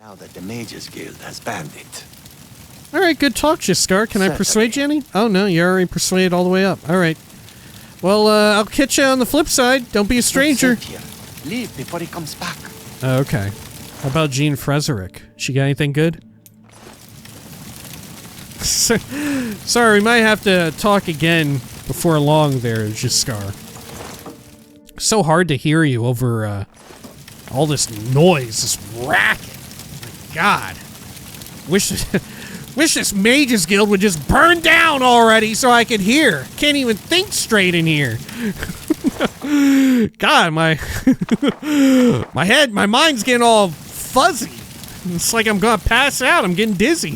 Now that the Mages Guild has banned it. Alright, good talk, Jiskar. Can I persuade you any? Oh no, you already persuaded all the way up. Alright. Well, I'll catch you on the flip side. Don't be a stranger. Leave before he comes back. Okay. How about Jean Frederick? She got anything good? Sorry, we might have to talk again before long there, Jiskar. So hard to hear you over all this noise, this racket. My God. Wish this Mages Guild would just burn down already so I could hear. Can't even think straight in here. God, my my mind's getting all fuzzy. It's like I'm gonna pass out. I'm getting dizzy.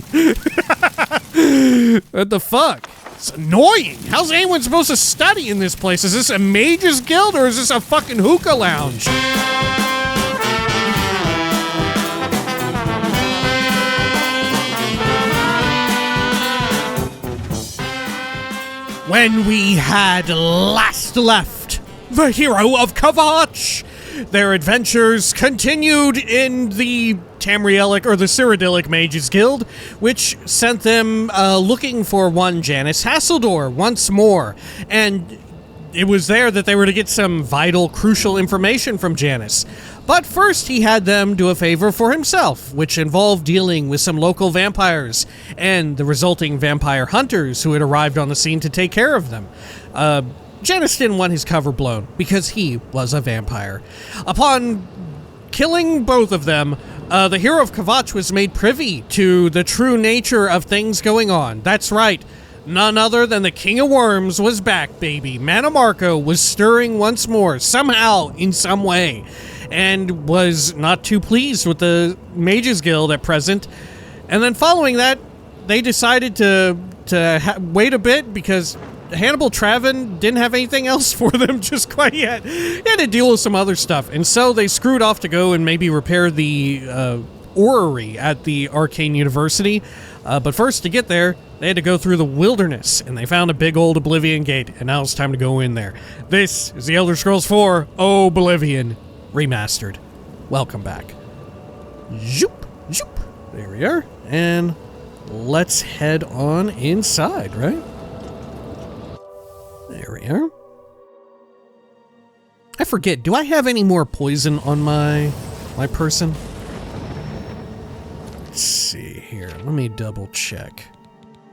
What the fuck? It's annoying. How's anyone supposed to study in this place? Is this a Mages Guild or is this a fucking hookah lounge? When we had last left the hero of Kavach, their adventures continued in the Tamrielic or the Cyrodiilic Mages Guild, which sent them looking for one Janice Hasseldor once more. And it was there that they were to get some vital, crucial information from Janice. But first, he had them do a favor for himself, which involved dealing with some local vampires and the resulting vampire hunters who had arrived on the scene to take care of them. Janice didn't want his cover blown because he was a vampire. Upon killing both of them, the hero of Kavach was made privy to the true nature of things going on. That's right. None other than the King of Worms was back, baby. Manamarco was stirring once more, somehow, in some way, and was not too pleased with the Mages Guild at present. And then following that, they decided to wait a bit because Hannibal Travin didn't have anything else for them just quite yet. He had to deal with some other stuff, and so they screwed off to go and maybe repair the orrery at the Arcane University. But first, to get there, they had to go through the wilderness, and they found a big old Oblivion gate, and now it's time to go in there. This is the Elder Scrolls 4 Oblivion Remastered. Welcome back. Zoop, zoop. There we are. And let's head on inside, right? There we are. I forget, do I have any more poison on my person? Let's see here. Let me double check.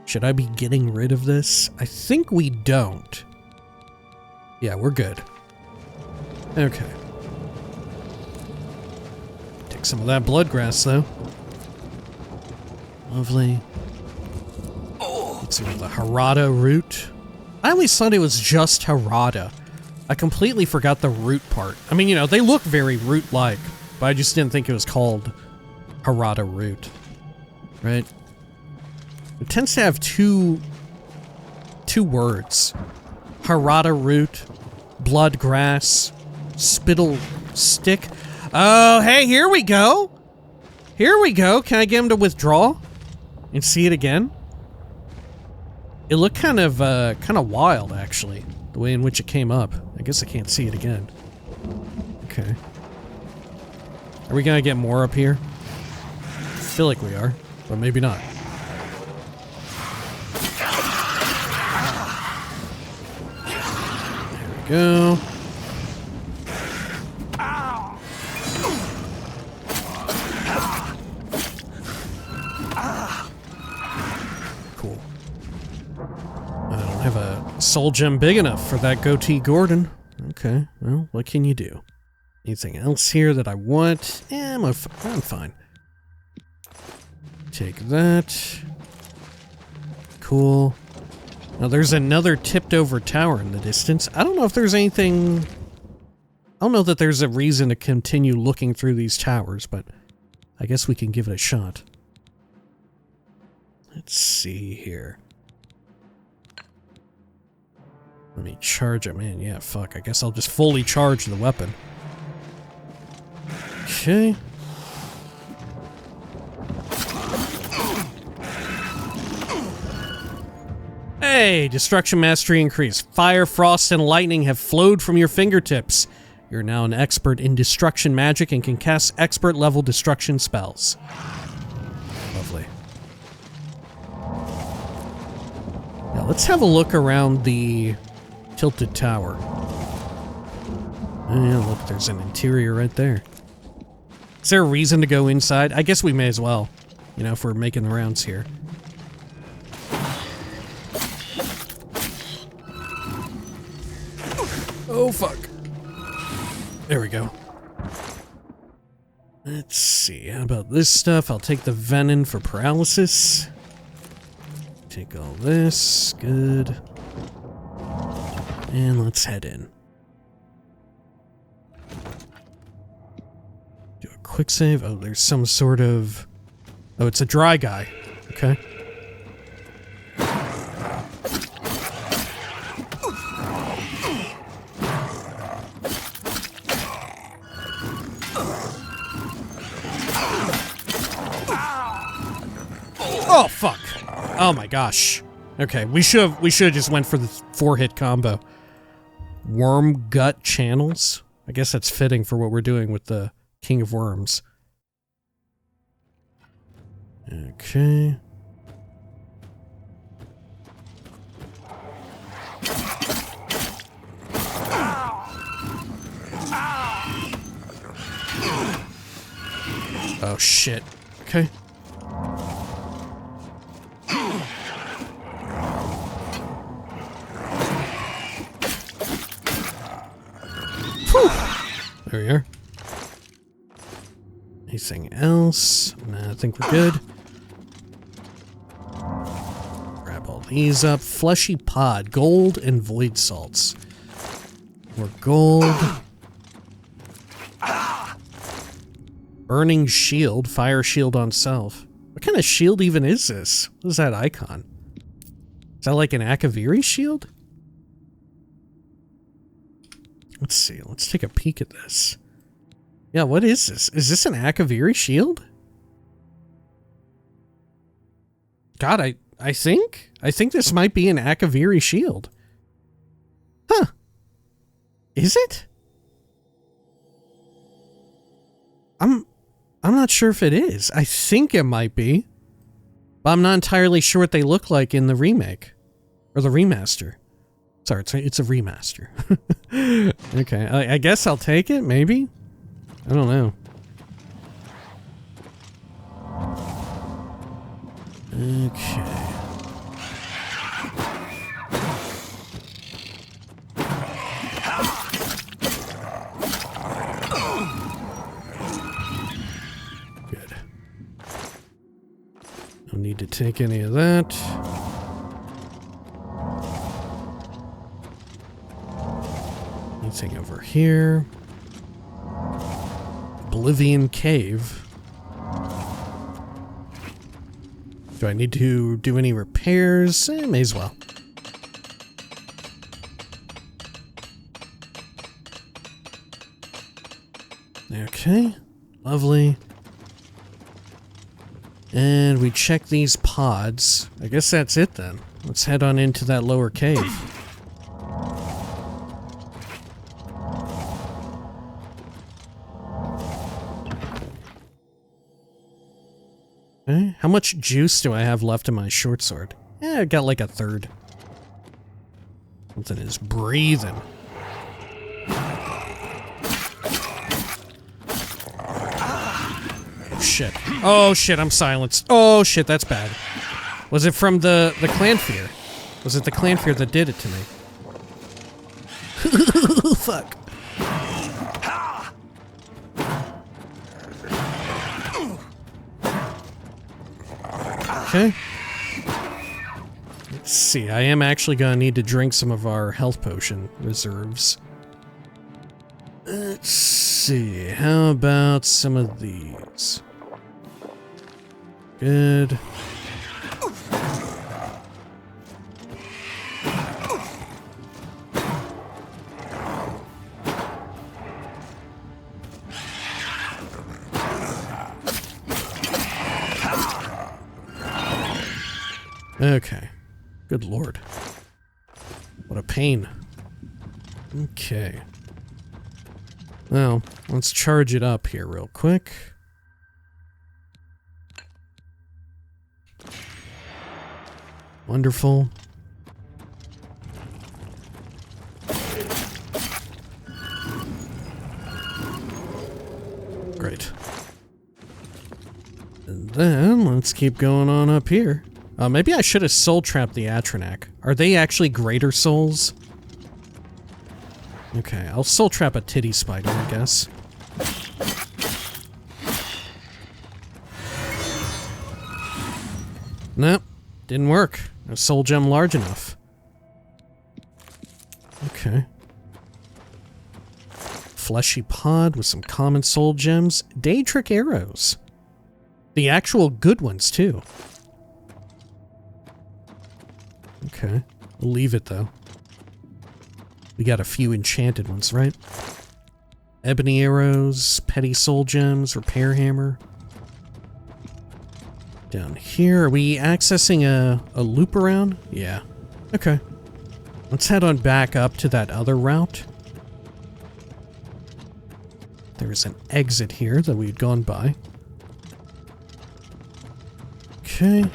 Should I be getting rid of this? I think we don't. Yeah, we're good. Okay. Take some of that bloodgrass, though. Lovely. Get some of the Harada root. I always thought it was just Harada. I completely forgot the root part. I mean, you know, they look very root-like, but I just didn't think it was called Harada root. Right? It tends to have two words. Harada root, bloodgrass, spittle stick. Oh, hey, here we go. Here we go. Can I get him to withdraw and see it again? It looked kind of wild, actually, the way in which it came up. I guess I can't see it again. Okay. Are we gonna get more up here? I feel like we are, but maybe not. There we go. Cool. I don't have a soul gem big enough for that goatee Gordon. Okay, well, what can you do? Anything else here that I want? I'm fine. Take that. Cool. Now there's another tipped over tower in the distance. I don't know if there's anything... I don't know that there's a reason to continue looking through these towers, but I guess we can give it a shot. Let's see here. Let me charge it. Man, yeah, fuck. I guess I'll just fully charge the weapon. Okay. Hey, destruction mastery increased. Fire, frost, and lightning have flowed from your fingertips. You're now an expert in destruction magic and can cast expert level destruction spells. Lovely. Now let's have a look around the tilted tower. Yeah, look, there's an interior right there. Is there a reason to go inside? I guess we may as well, you know, if we're making the rounds here. Oh, fuck. There we go. Let's see, how about this stuff? I'll take the venom for paralysis. Take all this, good. And let's head in. Do a quick save. Oh, there's some sort of... Oh, it's a dry guy. Okay. Oh, fuck. Oh my gosh. Okay, we should have just went for the 4-hit combo. Worm gut channels? I guess that's fitting for what we're doing with the King of Worms. Okay. Oh shit. Okay. There we are. Anything else? Nah, I think we're good. Grab all these up. Fleshy pod, gold, and void salts. More gold. Burning shield, fire shield on self. What kind of shield even is this? What is that icon? Is that like an Akaviri shield? Let's see, let's take a peek at this. Yeah, what is this? Is this an Akaviri shield? God, I think this might be an Akaviri shield. Huh. Is it? I'm not sure if it is. I think it might be. But I'm not entirely sure what they look like in the remake. Or the remaster. Sorry, it's a remaster. Okay, I guess I'll take it, maybe? I don't know. Okay. Good. No need to take any of that. Anything over here? Oblivion Cave. Do I need to do any repairs? May as well. Okay, lovely. And we check these pods. I guess that's it then. Let's head on into that lower cave. Okay, how much juice do I have left in my short sword? Yeah, I got like a third. Something is breathing. Shit. Oh shit, I'm silenced. Oh shit, that's bad. Was it from the clan fear? Was it the clan fear that did it to me? Fuck. Okay. Let's see, I am actually gonna need to drink some of our health potion reserves. Let's see, how about some of these? Good. Okay. Good lord. What a pain. Okay. Well, let's charge it up here real quick. Wonderful. Great. And then, let's keep going on up here. Maybe I should have soul trapped the Atronak. Are they actually greater souls? Okay, I'll soul trap a titty spider, I guess. Nope, didn't work. No soul gem large enough. Okay. Fleshy pod with some common soul gems. Daedric arrows. The actual good ones, too. Okay, we'll leave it, though. We got a few enchanted ones, right? Ebony arrows, petty soul gems, repair hammer. Down here, are we accessing a loop around? Yeah. Okay. Let's head on back up to that other route. There's an exit here that we had gone by. Okay.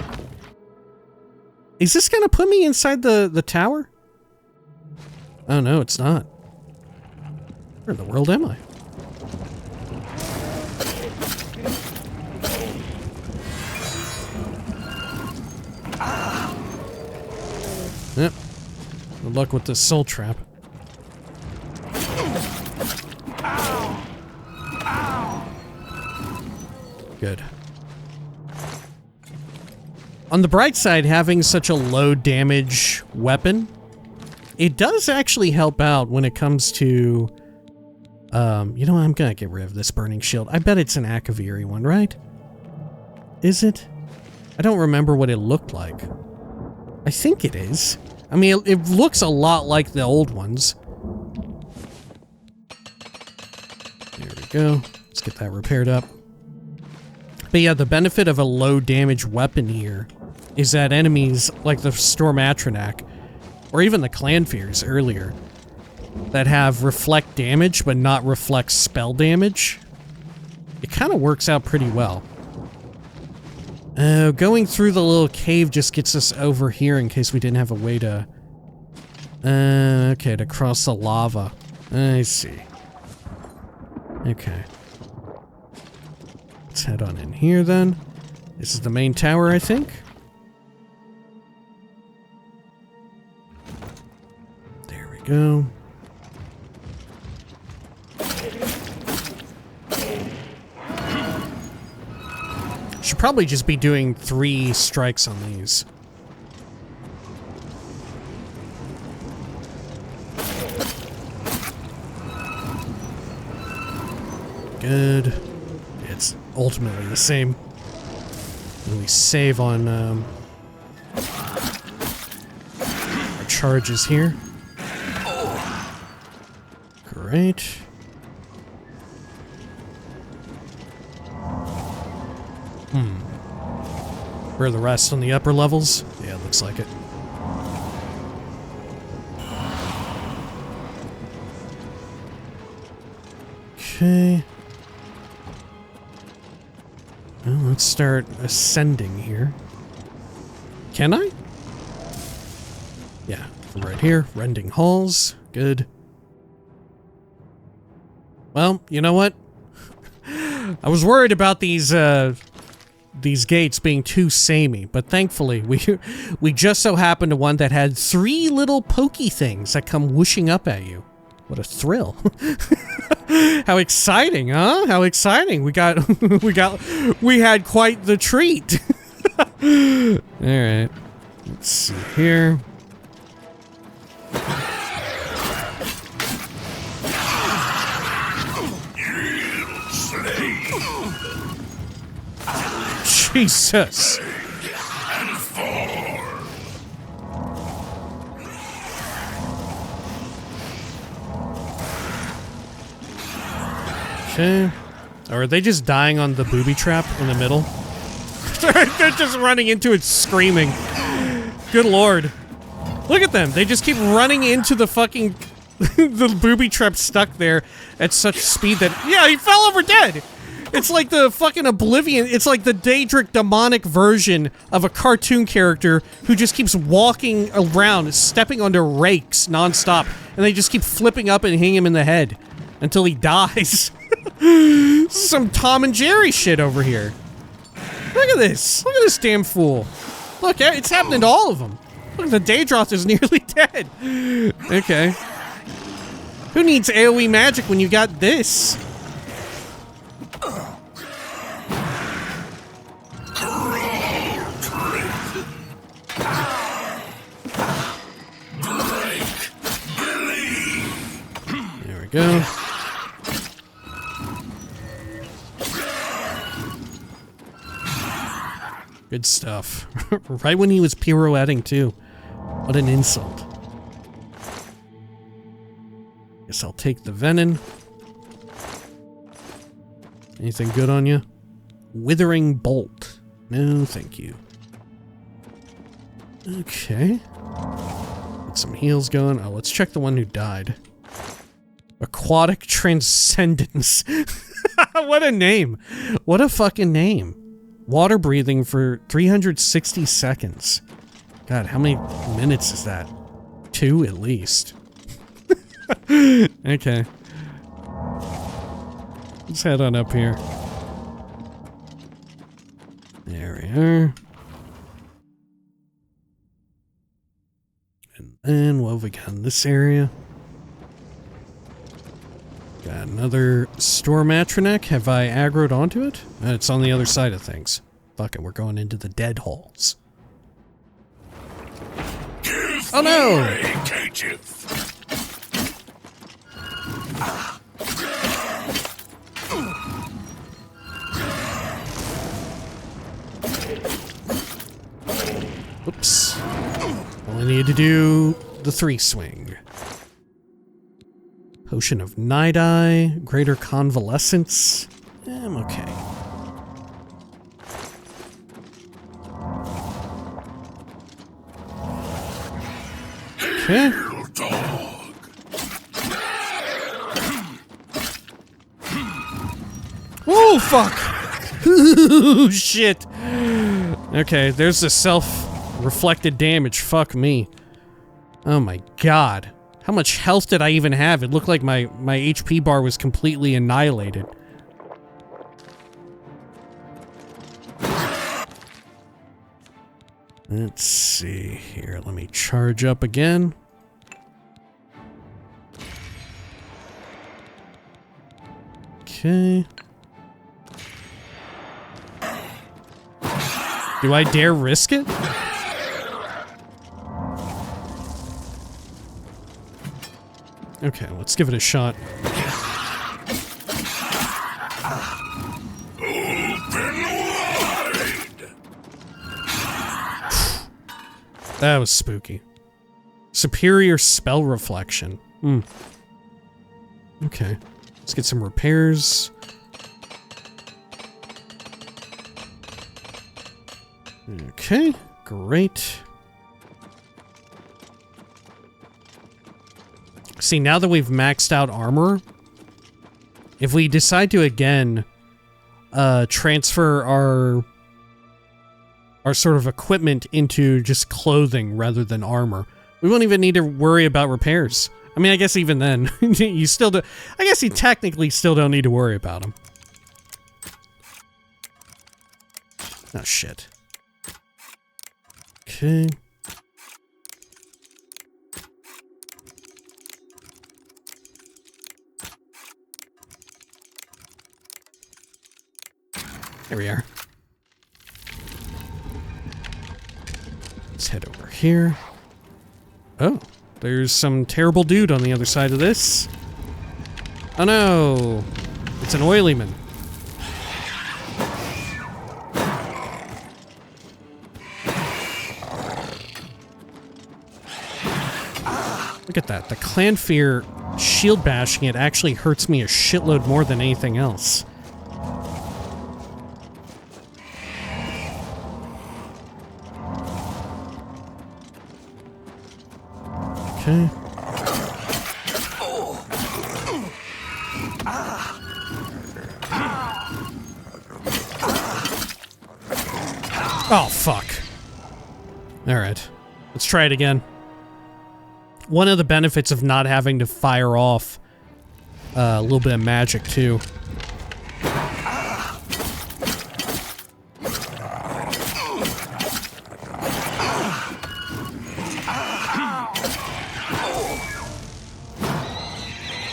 Is this gonna put me inside the tower? Oh no, it's not. Where in the world am I? Yep. Good luck with this soul trap. Good. On the bright side, having such a low damage weapon, it does actually help out when it comes to, you know what, I'm gonna get rid of this burning shield. I bet it's an Akaviri one, right? Is it? I don't remember what it looked like. I think it is. I mean, it looks a lot like the old ones. There we go. Let's get that repaired up. But yeah, the benefit of a low damage weapon here is that enemies like the Storm Atronak, or even the Clanfears earlier, that have reflect damage but not reflect spell damage, it kind of works out pretty well. Going through the little cave just gets us over here in case we didn't have a way to... okay, to cross the lava. I see. Okay. Let's head on in here then. This is the main tower, I think. There we go. Should probably just be doing 3 strikes on these. Good. It's ultimately the same. And we save on our charges here. Great. Where are the rest on the upper levels? Yeah, it looks like it. Okay. Well, let's start ascending here. Can I? Yeah, from right here. Rending halls. Good. Well, you know what? I was worried about these gates being too samey, but thankfully we just so happened to one that had 3 little pokey things that come whooshing up at you. What a thrill. How exciting, huh? How exciting. We had quite the treat. All right. Let's see here. Jesus. Okay. Or are they just dying on the booby trap in the middle? They're just running into it screaming. Good lord. Look at them. They just keep running into the fucking The booby trap stuck there at such speed that, yeah, he fell over dead. It's like the fucking Oblivion. It's like the Daedric demonic version of a cartoon character who just keeps walking around, stepping onto rakes nonstop, and they just keep flipping up and hitting him in the head until he dies. Some Tom and Jerry shit over here. Look at this. Look at this damn fool. Look, it's happening to all of them. Look, the Daedroth is nearly dead. Okay. Who needs AoE magic when you got this? There we go. Good stuff. Right when he was pirouetting, too. What an insult. Guess I'll take the venom. Anything good on you? Withering bolt. No, thank you. Okay. Get some heals going. Oh, let's check the one who died. Aquatic Transcendence. What a name. What a fucking name. Water breathing for 360 seconds. God, how many minutes is that? 2 at least. Okay. Let's head on up here. There we are. And then what have we got in this area? Got another Storm Atronek. Have I aggroed onto it? It's on the other side of things. Fuck it, we're going into the dead holes. Oh no! Oops. Only need to do the 3 swing. Potion of Night Eye, Greater Convalescence. I'm okay. Okay. Oh, fuck! Ooh, shit. Okay, there's the self-reflected damage. Fuck me. Oh my god. How much health did I even have? It looked like my HP bar was completely annihilated. Let's see here. Let me charge up again. Okay. Do I dare risk it? Okay, let's give it a shot. That was spooky. Superior spell reflection. Okay. Let's get some repairs. Okay, great. See, now that we've maxed out armor, if we decide to again transfer our sort of equipment into just clothing rather than armor, we won't even need to worry about repairs. I mean, I guess even then, you still do. I guess you technically still don't need to worry about them. Oh, shit. Okay. There we are. Let's head over here. Oh, there's some terrible dude on the other side of this. Oh no! It's an oilyman. Look at that. The Clanfear shield bashing it actually hurts me a shitload more than anything else. Okay. Oh, fuck. Alright. Let's try it again. One of the benefits of not having to fire off a little bit of magic, too.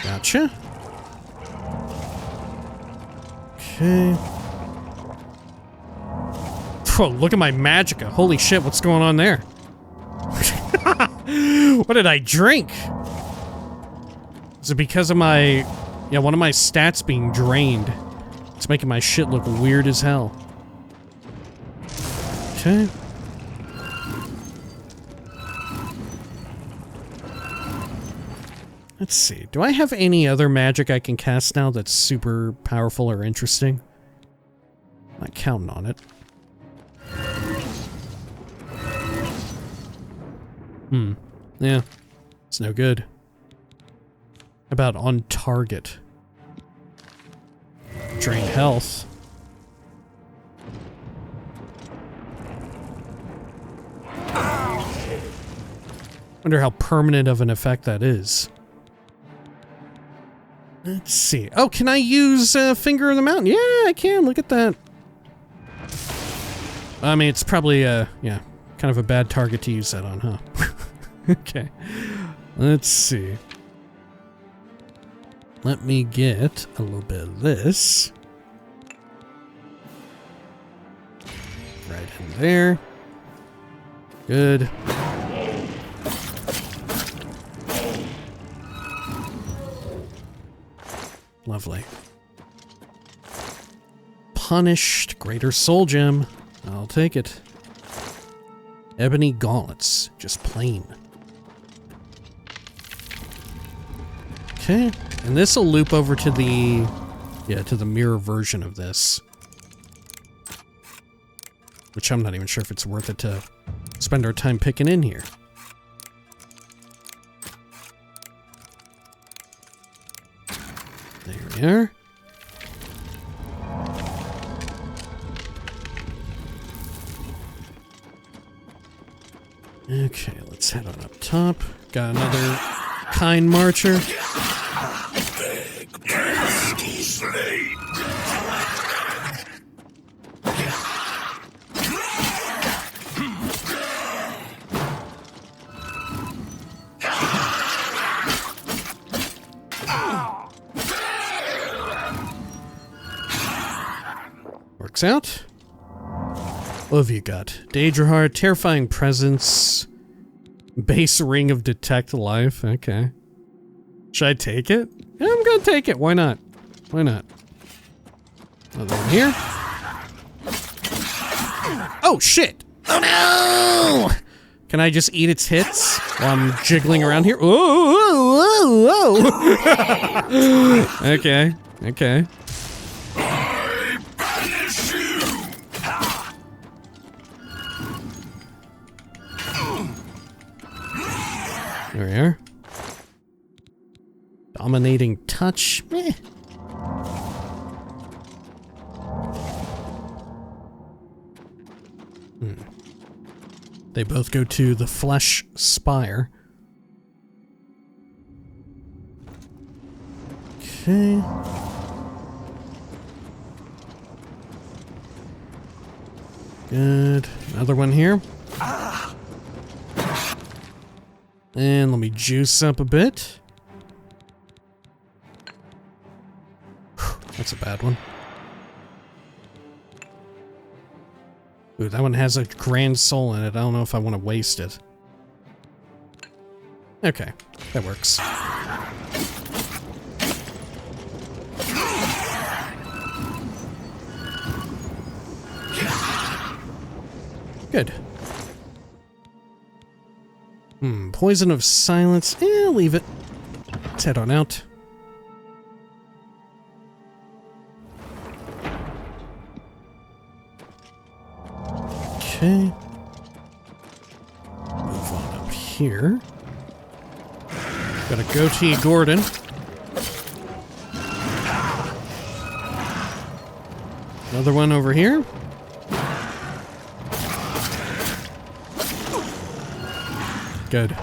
Gotcha. Okay. Whoa, look at my magicka. Holy shit, what's going on there? What did I drink? Is it because of my... Yeah, one of my stats being drained. It's making my shit look weird as hell. Okay. Let's see. Do I have any other magic I can cast now that's super powerful or interesting? I'm not counting on it. Yeah. It's no good. How about on target? Drain health. Wonder how permanent of an effect that is. Let's see. Oh, can I use Finger of the Mountain? Yeah, I can. Look at that. I mean, it's probably, yeah, kind of a bad target to use that on, huh? Okay. Let's see. Let me get a little bit of this. Right in there. Good. Lovely. Punished. Greater Soul Gem. I'll take it. Ebony Gauntlets. Just plain. Okay. And this will loop over to the... Yeah, to the mirror version of this. Which I'm not even sure if it's worth it to spend our time picking in here. There we are. Okay, let's head on up top. Got another kind marcher. Works out. What have you got? Daedra, Terrifying Presence, Base Ring of Detect Life. Okay. Should I take it? Yeah, I'm gonna take it. Why not? Why not? Another one here. Oh, shit! Oh, no! Can I just eat its hits while I'm jiggling around here? Whoa, whoa, whoa, whoa! Okay, okay. There we are. Dominating Touch. Meh. They both go to the Flesh Spire. Okay. Good. Another one here. And let me juice up a bit. That's a bad one. Ooh, that one has a grand soul in it. I don't know if I want to waste it. Okay, that works. Good. Poison of Silence. I'll leave it. Let's head on out. Okay. Move on up here. Got a goatee Gordon. Another one over here. Good.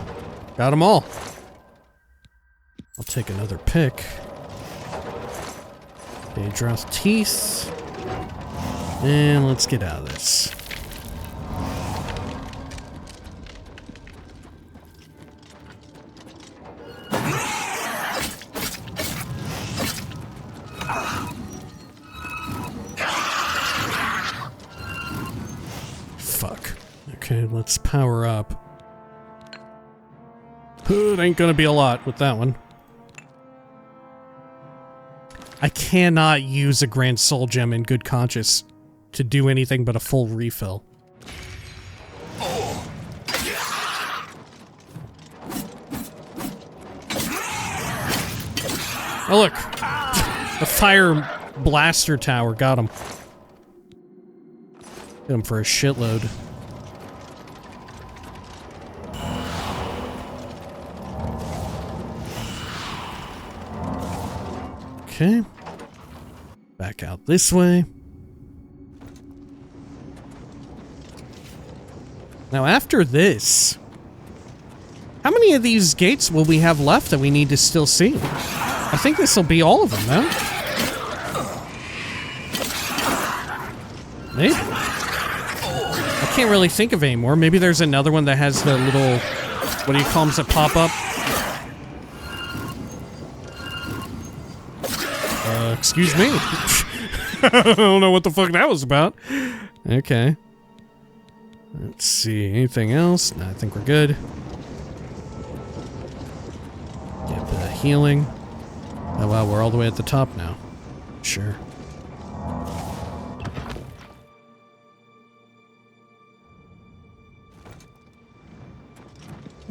Got them all. I'll take another pick. Daedroth Teeth. And let's get out of this. Fuck. Okay, let's power up. It ain't gonna be a lot with that one. I cannot use a Grand Soul Gem in good conscience to do anything but a full refill. Oh look! The fire blaster tower got him. Hit him for a shitload. Okay. Back out this way. Now after this, how many of these gates will we have left that we need to still see? I think this will be all of them, no? Maybe. I can't really think of any more. Maybe there's another one that has the little, what do you call them, that pop up? Excuse me. I don't know what the fuck that was about. Okay. Let's see. Anything else? No, I think we're good. Get the healing. Oh wow, we're all the way at the top now. Sure.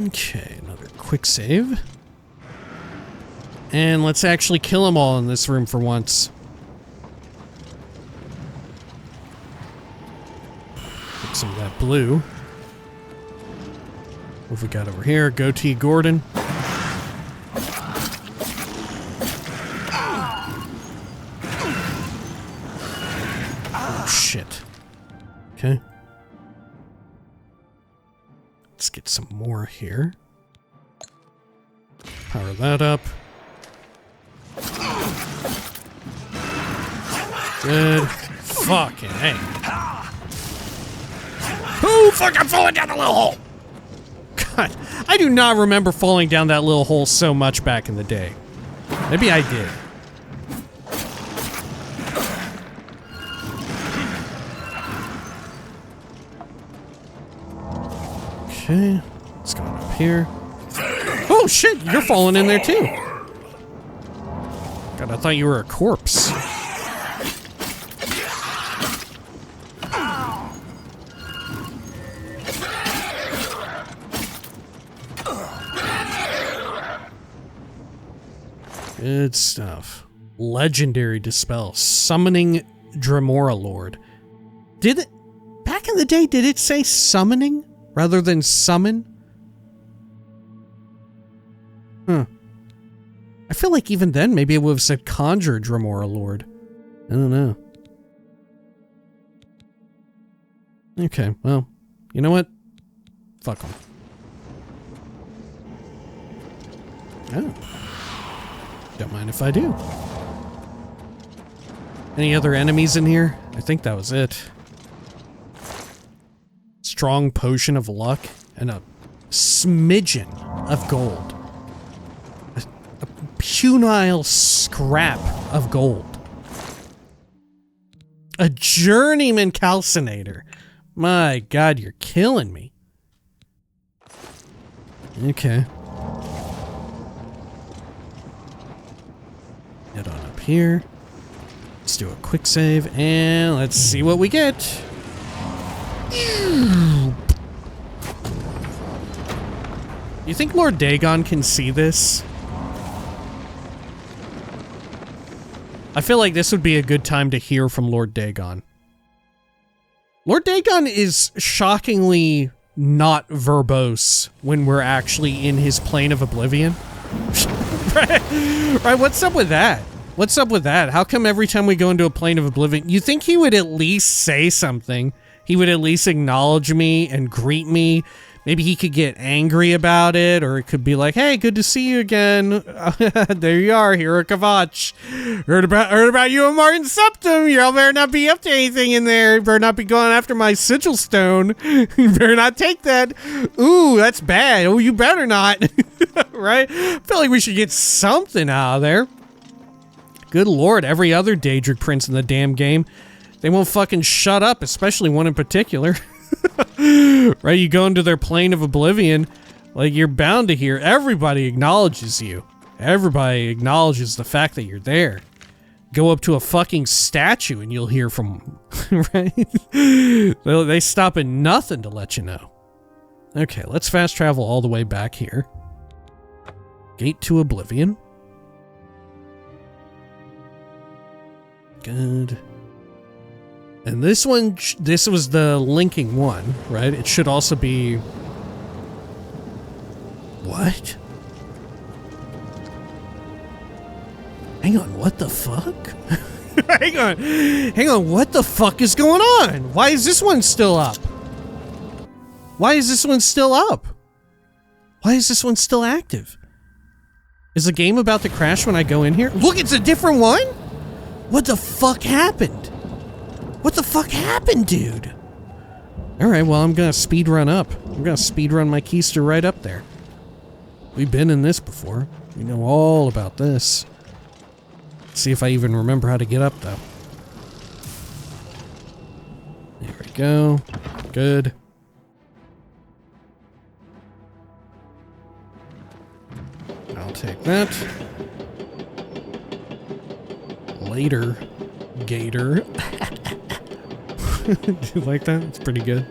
Okay, another quick save. And let's actually kill them all in this room for once. Get some of that blue. What have we got over here? Goatee Gordon. Oh, shit. Okay. Let's get some more here. Power that up. Good. Fucking hey. Oh, fuck, I'm falling down the little hole! God, I do not remember falling down that little hole so much back in the day. Maybe I did. Okay, let's go up here. Oh shit, you're falling in there too. God, I thought you were a corpse. Good stuff. Legendary Dispel. Summoning Dremora Lord. Did it... Back in the day, did it say summoning rather than summon? Huh. I feel like even then, maybe it would have said Conjure Dremora Lord. I don't know. Okay, well, you know what? Fuck them. Oh. Don't mind if I do. Any other enemies in here? I think that was it. Strong potion of luck and a smidgen of gold. A puerile scrap of gold. A journeyman calcinator. My God, you're killing me. Okay. Head on up here. Let's do a quick save and let's see what we get. You think Lord Dagon can see this? I feel like this would be a good time to hear from Lord Dagon. Lord Dagon is shockingly not verbose when we're actually in his plane of oblivion. Right, what's up with that? What's up with that? How come every time we go into a plane of oblivion, you think he would at least say something? He would at least acknowledge me and greet me, maybe he could get angry about it, or it could be like, hey, good to see you again. There you are, Hero Kavach. Heard about you and Martin Septum. Y'all better not be up to anything in there. You better not be going after my sigil stone. You better not take that. Ooh, that's bad. Oh, you better not. Right? I feel like we should get something out of there. Good lord, every other Daedric prince in the damn game, they won't fucking shut up, especially one in particular. Right, you go into their plane of oblivion, like, you're bound to hear. Everybody acknowledges you. Everybody acknowledges the fact that you're there. Go up to a fucking statue and you'll hear from them, right? They stop at nothing to let you know. Okay, let's fast travel all the way back here. Gate to Oblivion. Good. And this one, this was the linking one, right? It should also be... What? Hang on, what the fuck? Hang on, what the fuck is going on? Why is this one still up? Why is this one still up? Why is this one still active? Is the game about to crash when I go in here? Look, it's a different one? What the fuck happened? What the fuck happened, dude? Alright, well, I'm gonna speedrun up. I'm gonna speedrun my keister right up there. We've been in this before. We know all about this. See if I even remember how to get up, though. There we go. Good. I'll take that. Later, Gator. Do you like that? It's pretty good.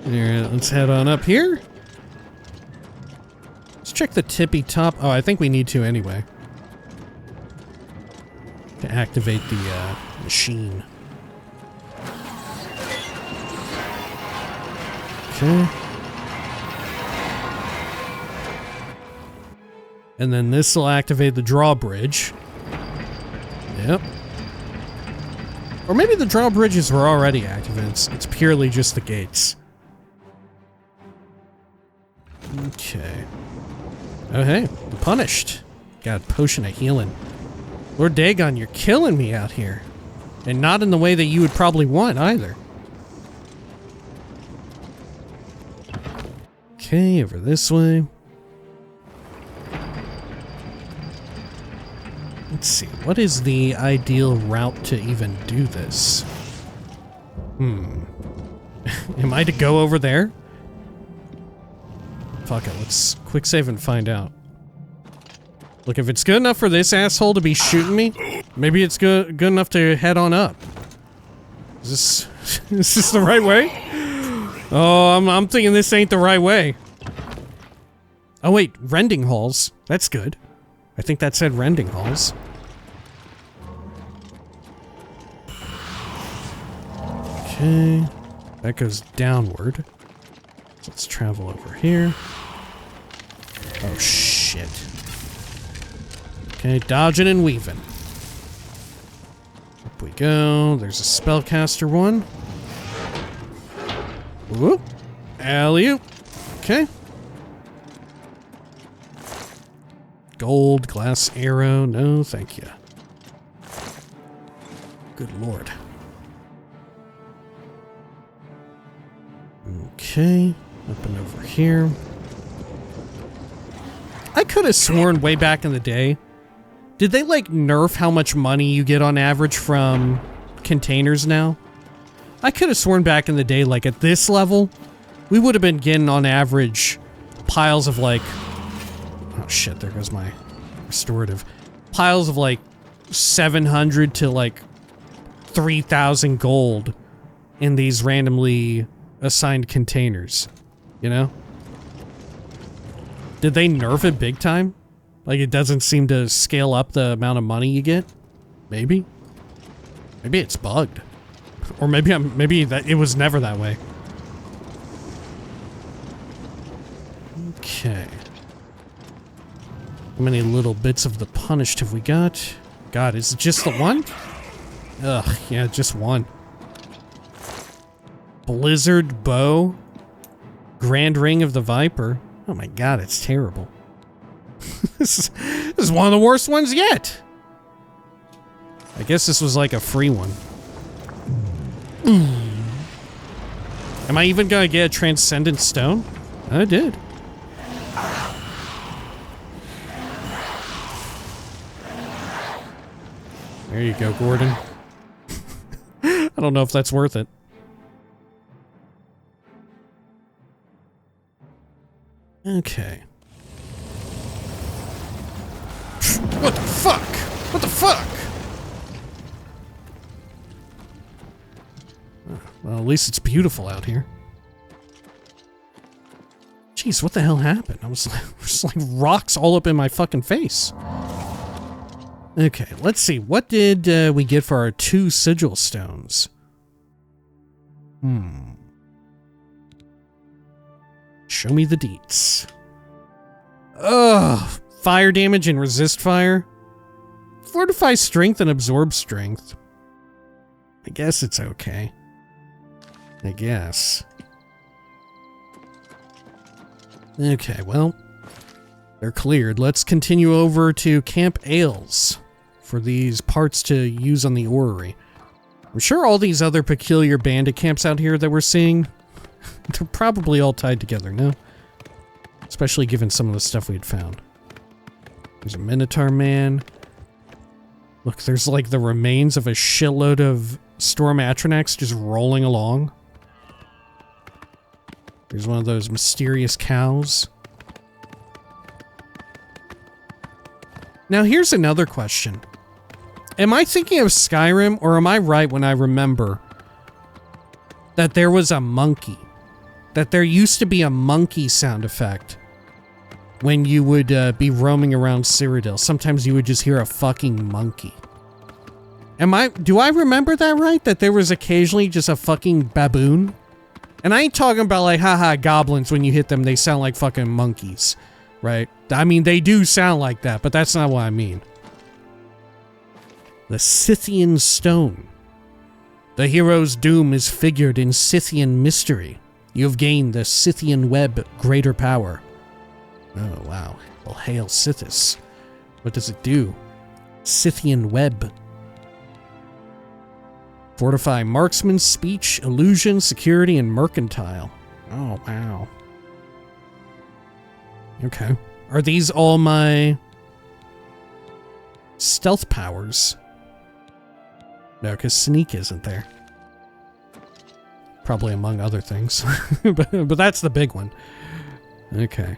Alright, let's head on up here. Let's check the tippy top. Oh, I think we need to anyway. To activate the machine. Okay. And then this will activate the drawbridge. Yep. Or maybe the drawbridges were already active and it's purely just the gates. Okay. Oh hey, I'm punished. Got a potion of healing. Lord Dagon, you're killing me out here. And not in the way that you would probably want either. Okay, over this way. Let's see, what is the ideal route to even do this? Am I to go over there? Fuck it, let's quick save and find out. Look, if it's good enough for this asshole to be shooting me, maybe it's good enough to head on up. Is this the right way? Oh, I'm thinking this ain't the right way. Oh wait, rending halls. That's good. I think that said rending halls. Okay, that goes downward. So let's travel over here. Oh shit. Okay, dodging and weaving. Up we go. There's a spellcaster one. Whoop. Alley-oop. Okay. Gold, glass arrow. No, thank you. Good lord. Okay. Up and over here. I could have sworn way back in the day. Did they, like, nerf how much money you get on average from containers now? I could have sworn back in the day, like, at this level, we would have been getting, on average, piles of, like... Oh, shit, there goes my restorative. Piles of, like, 700 to, like, 3,000 gold in these randomly assigned containers. You know? Did they nerf it big time? Like, it doesn't seem to scale up the amount of money you get? Maybe? Maybe it's bugged. Or maybe that it was never that way. Okay. How many little bits of the punished have we got? God, is it just the one? Ugh, yeah, just one. Blizzard bow. Grand Ring of the Viper. Oh my god, it's terrible. This is one of the worst ones yet. I guess this was like a free one. Am I even gonna get a Transcendent Stone? I did. There you go, Gordon. I don't know if that's worth it. Okay. What the fuck? What the fuck? Well, at least it's beautiful out here. Jeez, what the hell happened? I was like, just like rocks all up in my fucking face. Okay, let's see. What did we get for our 2 sigil stones? Show me the deets. Ugh. Fire damage and resist fire. Fortify strength and absorb strength. I guess it's okay. I guess. Okay, well, they're cleared. Let's continue over to Camp Ailes for these parts to use on the orrery. I'm sure all these other peculiar bandit camps out here that we're seeing, they're probably all tied together, no? Especially given some of the stuff we had found. There's a Minotaur man. Look, there's like the remains of a shitload of Storm Atronachs just rolling along. There's one of those mysterious cows. Now here's another question. Am I thinking of Skyrim, or am I right when I remember that there was a monkey? That there used to be a monkey sound effect when you would be roaming around Cyrodiil. Sometimes you would just hear a fucking monkey. Do I remember that right? That there was occasionally just a fucking baboon? And I ain't talking about like, haha, goblins, when you hit them, they sound like fucking monkeys, right? I mean, they do sound like that, but that's not what I mean. The Scythian Stone. The hero's doom is figured in Scythian mystery. You have gained the Scythian web, greater power. Oh, wow. Well, hail Sithis. What does it do? Scythian web. Fortify marksman, speech, illusion, security, and mercantile. Oh, wow. Okay. Are these all my stealth powers? No, because sneak isn't there. Probably among other things. but that's the big one. Okay.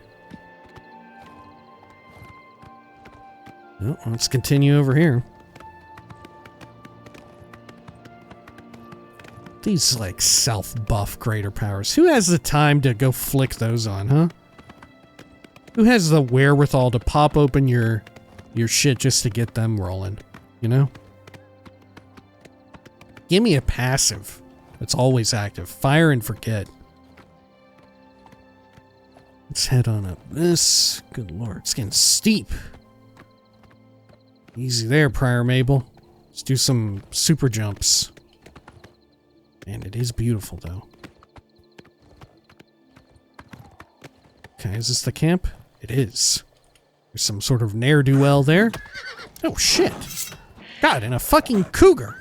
Well, let's continue over here. These, like, self-buff greater powers. Who has the time to go flick those on, huh? Who has the wherewithal to pop open your shit just to get them rolling? You know? Give me a passive. It's always active. Fire and forget. Let's head on up this. Good lord, it's getting steep. Easy there, Prior Mabel. Let's do some super jumps. Man, it is beautiful, though. Okay, is this the camp? It is. There's some sort of ne'er-do-well there. Oh, shit. God, and a fucking cougar.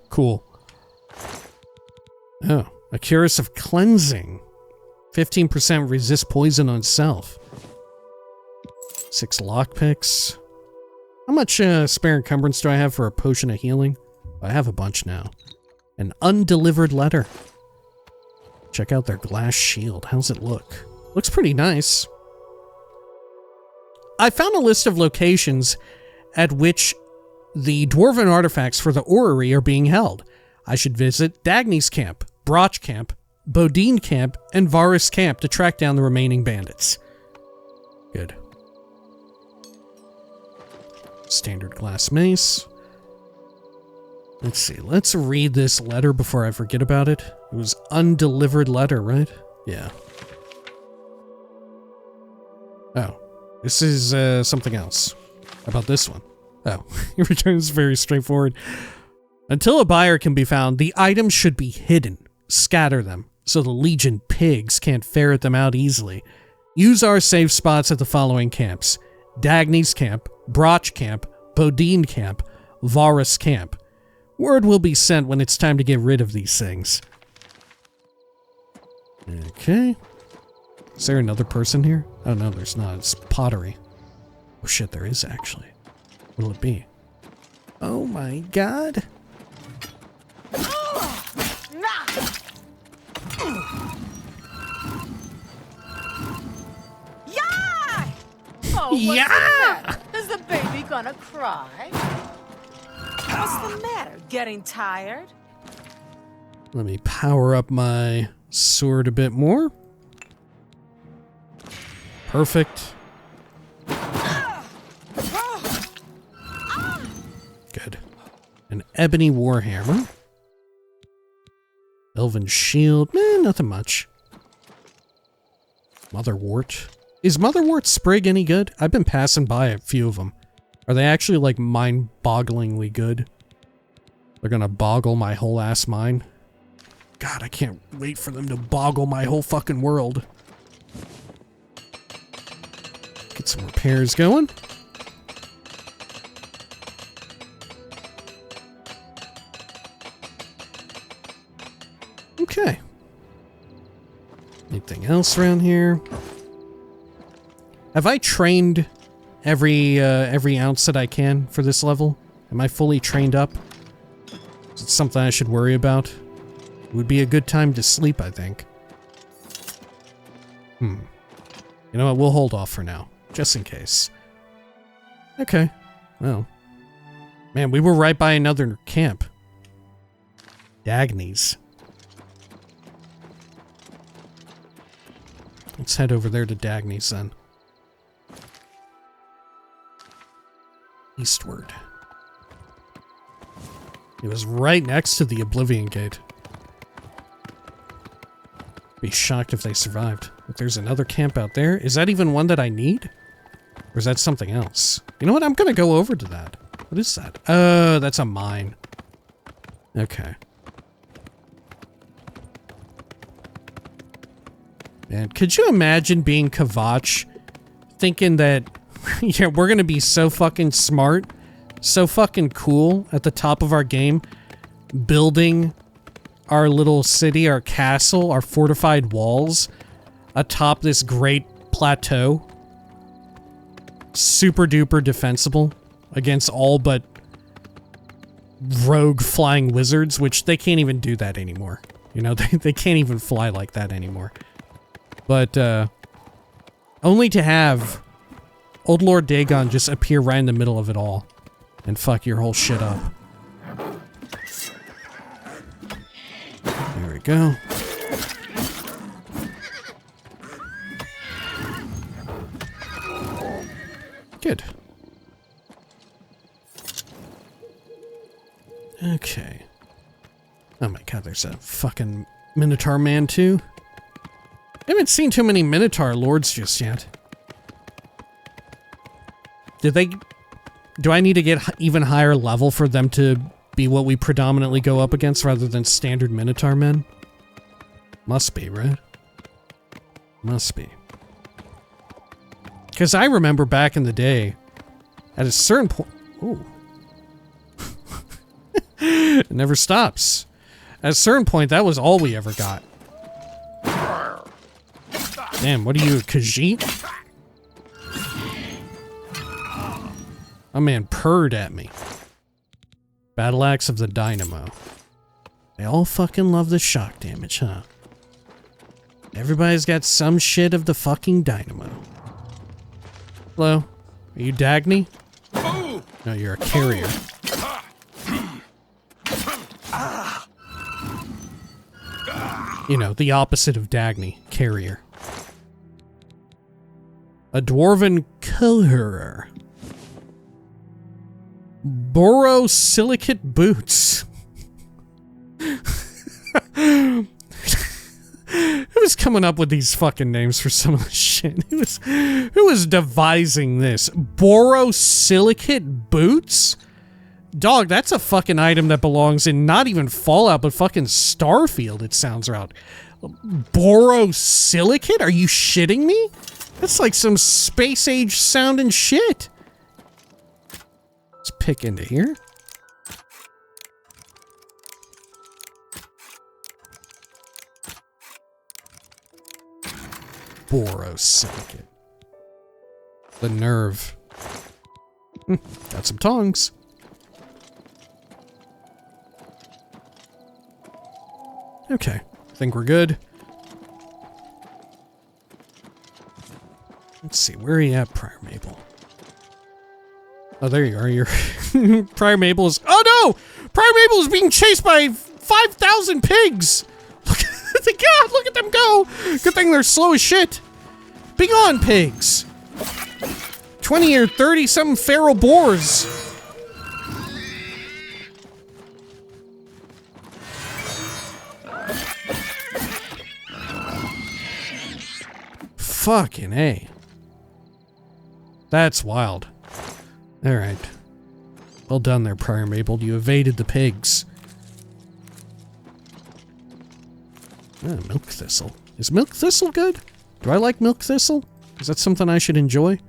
Cool. Oh, a Curus of Cleansing. 15% resist poison on self. 6 lockpicks. How much spare encumbrance do I have for a potion of healing? I have a bunch now. An undelivered letter. Check out their glass shield. How's it look? Looks pretty nice. I found a list of locations at which the dwarven artifacts for the orrery are being held. I should visit Dagny's camp, Broch camp, Bodine camp, and Varus camp to track down the remaining bandits. Good. Standard glass mace. Let's see, let's read this letter before I forget about it. It was undelivered letter, right? Yeah. Oh, this is something else. How about this one? Oh, your return is very straightforward. Until a buyer can be found, the items should be hidden. Scatter them, so the Legion pigs can't ferret them out easily. Use our safe spots at the following camps: Dagny's Camp, Broch Camp, Bodine Camp, Varus Camp. Word will be sent when it's time to get rid of these things. Okay. Is there another person here? Oh no, there's not. It's pottery. Oh shit, there is actually. What'll it be? Oh my god. Yeah! Oh, what's Yeah! the matter? Is the baby gonna cry? What's the matter? Getting tired? Let me power up my sword a bit more. Perfect. Good. An ebony warhammer. Elven shield. Nothing much. Motherwort. Is Motherwort Sprig any good? I've been passing by a few of them. Are they actually like mind-bogglingly good? They're gonna boggle my whole ass mind. God, I can't wait for them to boggle my whole fucking world. Get some repairs going. Okay. Anything else around here? Have I trained every ounce that I can for this level? Am I fully trained up? Is it something I should worry about? It would be a good time to sleep, I think. You know what? We'll hold off for now, just in case. Okay. Well. Man, we were right by another camp. Dagny's. Let's head over there to Dagny's then. Eastward. It was right next to the Oblivion Gate. Be shocked if they survived. If there's another camp out there, is that even one that I need? Or is that something else? You know what? I'm gonna go over to that. What is that? Oh, that's a mine. Okay. Man, could you imagine being Kvatch, thinking that, yeah, we're gonna be so fucking smart, so fucking cool at the top of our game, building our little city, our castle, our fortified walls atop this great plateau. Super duper defensible against all but rogue flying wizards, which they can't even do that anymore. You know, they can't even fly like that anymore. But, only to have Old Lord Dagon just appear right in the middle of it all and fuck your whole shit up. There we go. Good. Okay. Oh my god, there's a fucking Minotaur man too. I haven't seen too many Minotaur lords just yet. Do I need to get even higher level for them to be what we predominantly go up against rather than standard Minotaur men? Must be, right? Must be. Because I remember back in the day, at a certain point... Ooh. It never stops. At a certain point, that was all we ever got. Damn, what are you, a Khajiit? My man purred at me. Battle Axe of the Dynamo. They all fucking love the shock damage, huh? Everybody's got some shit of the fucking Dynamo. Hello? Are you Dagny? No, you're a carrier. You know, the opposite of Dagny. Carrier. A dwarven coherer. Borosilicate boots. Who was coming up with these fucking names for some of the shit? Who was devising this? Borosilicate boots? Dog, that's a fucking item that belongs in not even Fallout, but fucking Starfield, it sounds right. Borosilicate? Are you shitting me? That's like some space age sounding shit. Let's pick into here. Borosilicate. The nerve. Got some tongs. Okay, I think we're good. Let's see, where are you at, Prior Mabel? Oh, there you are. You're Prior Mabel is. Oh no! Prior Mabel is being chased by 5,000 pigs. Look at the god! Look at them go! Good thing they're slow as shit. Big on pigs. 20 or 30 some feral boars. Fucking A. That's wild. Alright. Well done there, Prior Mabel. You evaded the pigs. Ah, milk thistle. Is milk thistle good? Do I like milk thistle? Is that something I should enjoy?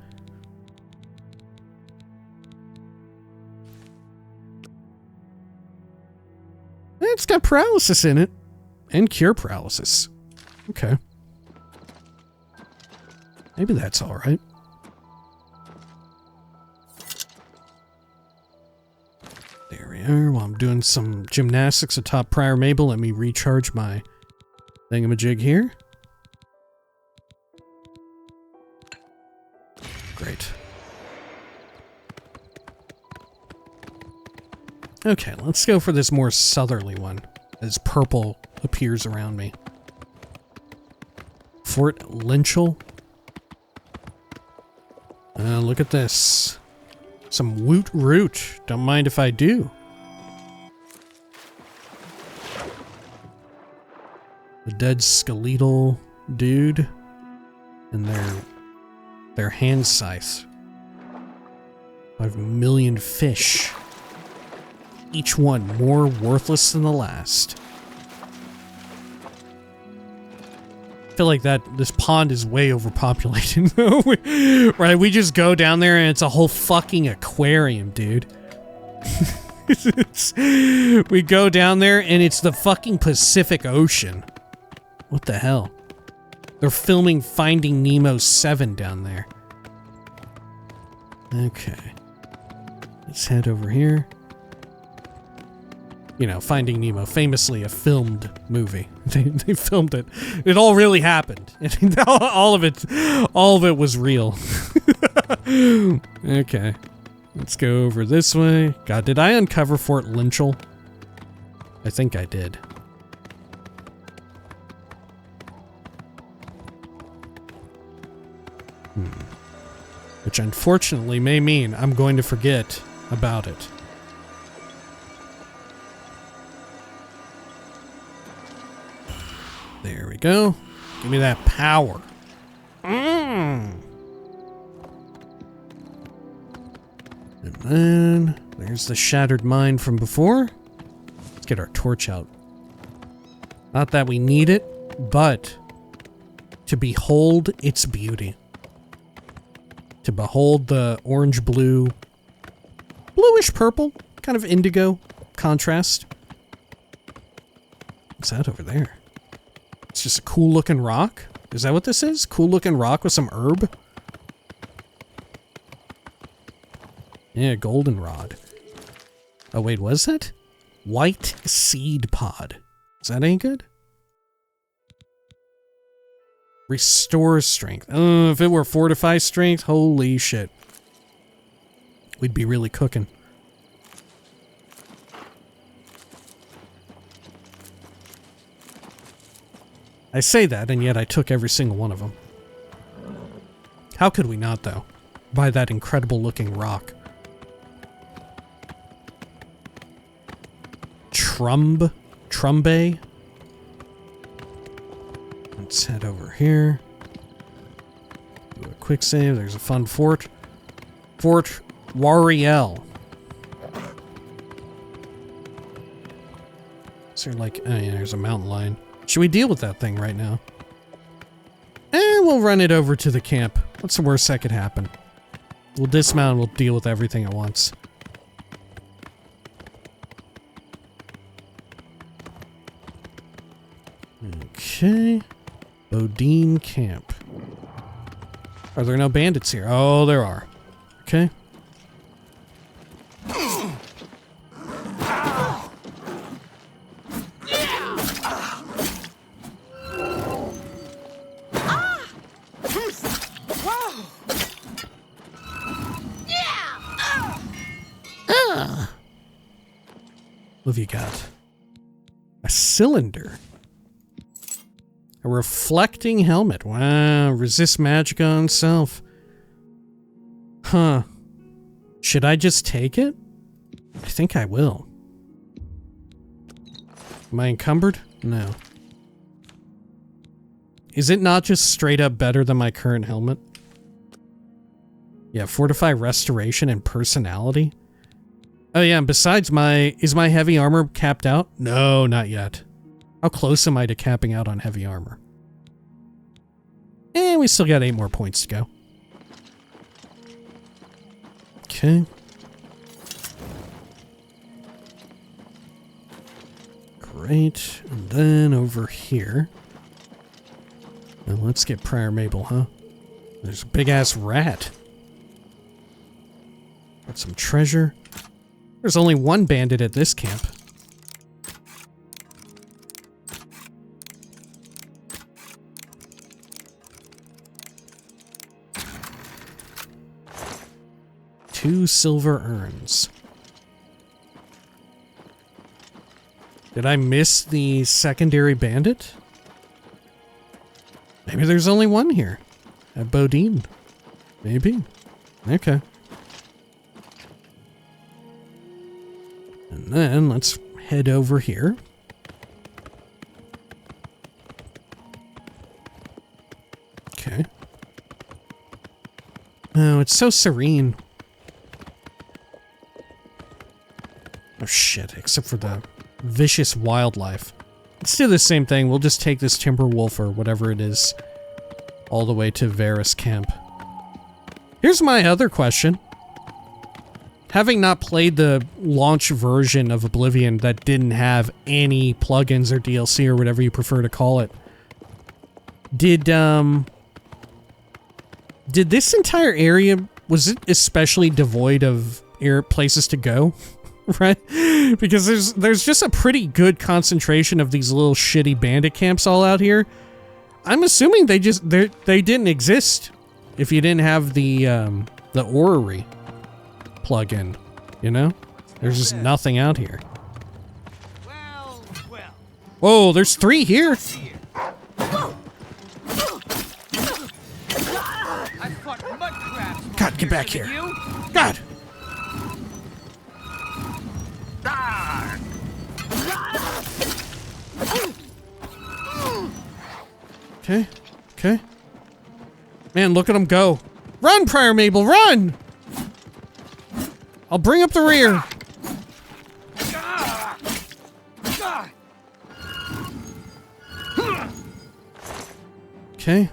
It's got paralysis in it. And cure paralysis. Okay. Maybe that's alright. There we are. While I'm doing some gymnastics atop Prior Mabel, let me recharge my thingamajig here. Great. Okay, let's go for this more southerly one, as purple appears around me. Fort Lynchel. Look at this. Some woot root. Don't mind if I do. The dead skeletal dude. And their hand scythe. 5 million fish. Each one more worthless than the last. I feel like this pond is way overpopulated though. Right, we just go down there and it's a whole fucking aquarium, dude. We go down there and it's the fucking Pacific Ocean. What the hell? They're filming Finding Nemo 7 down there. Okay. Let's head over here. You know, Finding Nemo, famously a filmed movie. They filmed it. It all really happened. all of it was real. Okay. Let's go over this way. God, did I uncover Fort Lynchel? I think I did. Which unfortunately may mean I'm going to forget about it. There we go. Give me that power. And then there's the shattered mine from before. Let's get our torch out. Not that we need it, but to behold its beauty. To behold the orange blue, bluish purple, kind of indigo contrast. What's that over there? It's just a cool looking rock? Is that what this is? Cool looking rock with some herb? Yeah, goldenrod. Oh wait, was that? White seed pod. Is that any good? Restore strength. If it were fortify strength, holy shit. We'd be really cooking. I say that, and yet I took every single one of them. How could we not, though? By that incredible looking rock. Trumbe? Let's head over here. Do a quick save. There's a fun fort. Fort Wariel. Is there like... Oh yeah, there's a mountain lion. Should we deal with that thing right now? We'll run it over to the camp. What's the worst that could happen? We'll dismount and we'll deal with everything at once. Okay. Bodine Camp. Are there no bandits here? Oh, there are. Okay. What have you got? A cylinder. A reflecting helmet. Wow, resist magic on itself. Huh. Should I just take it? I think I will. Am I encumbered? No. Is it not just straight up better than my current helmet? Yeah, fortify restoration and personality. Oh yeah, and besides is my heavy armor capped out? No, not yet. How close am I to capping out on heavy armor? We still got 8 more points to go. Okay. Great. And then over here. Now let's get Prior Mabel, huh? There's a big-ass rat. Got some treasure. There's only one bandit at this camp. Two silver urns. Did I miss the secondary bandit? Maybe there's only one here. At Bodine. Maybe. Okay. And then let's head over here. Okay. Oh, it's so serene. Oh shit, except for the vicious wildlife. Let's do the same thing. We'll just take this timber wolf or whatever it is all the way to Varus Camp. Here's my other question. Having not played the launch version of Oblivion that didn't have any plugins or DLC or whatever you prefer to call it, did this entire area, was it especially devoid of places to go? Right? Because there's just a pretty good concentration of these little shitty bandit camps all out here. I'm assuming they didn't exist if you didn't have the orrery plugin, you know? There's just nothing out here. Whoa, there's 3 here. God, get back here. God. Okay, okay. Man, look at him go. Run, Prior Mabel, run! I'll bring up the rear. Okay.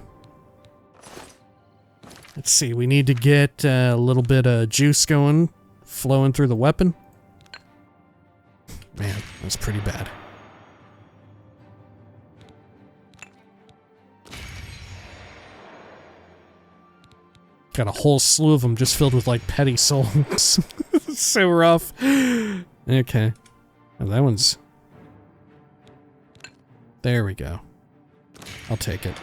Let's see, we need to get a little bit of juice going, flowing through the weapon. Man, that's pretty bad. Got a whole slew of them just filled with, like, petty souls. So rough. Okay. Oh, that one's... There we go. I'll take it.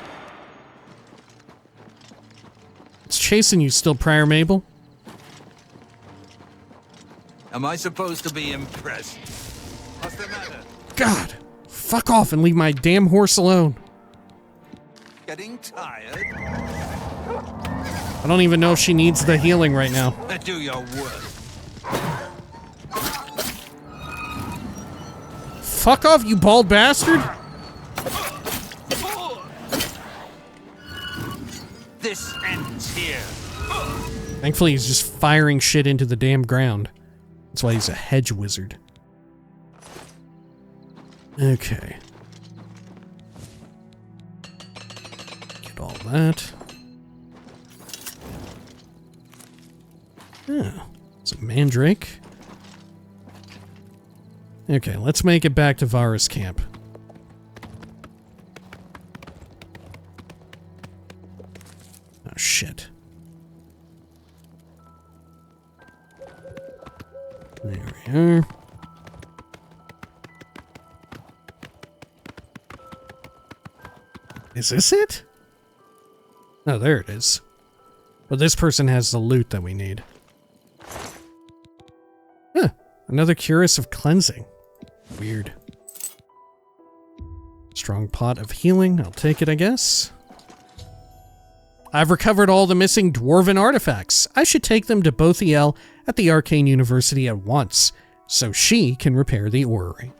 It's chasing you still, Prior Mabel. Am I supposed to be impressed? What's the matter? God! Fuck off and leave my damn horse alone. Getting tired? I don't even know if she needs the healing right now. Do your work. Fuck off, you bald bastard! This ends here. Thankfully, he's just firing shit into the damn ground. That's why he's a hedge wizard. Okay. Get all that. Oh, it's a mandrake. Okay, let's make it back to Vara's camp. Oh, shit. There we are. Is this it? Oh, there it is. But this person has the loot that we need. Huh. Another Curus of Cleansing. Weird. Strong pot of healing. I'll take it, I guess. I've recovered all the missing dwarven artifacts. I should take them to Bothiel at the Arcane University at once, so she can repair the orrery.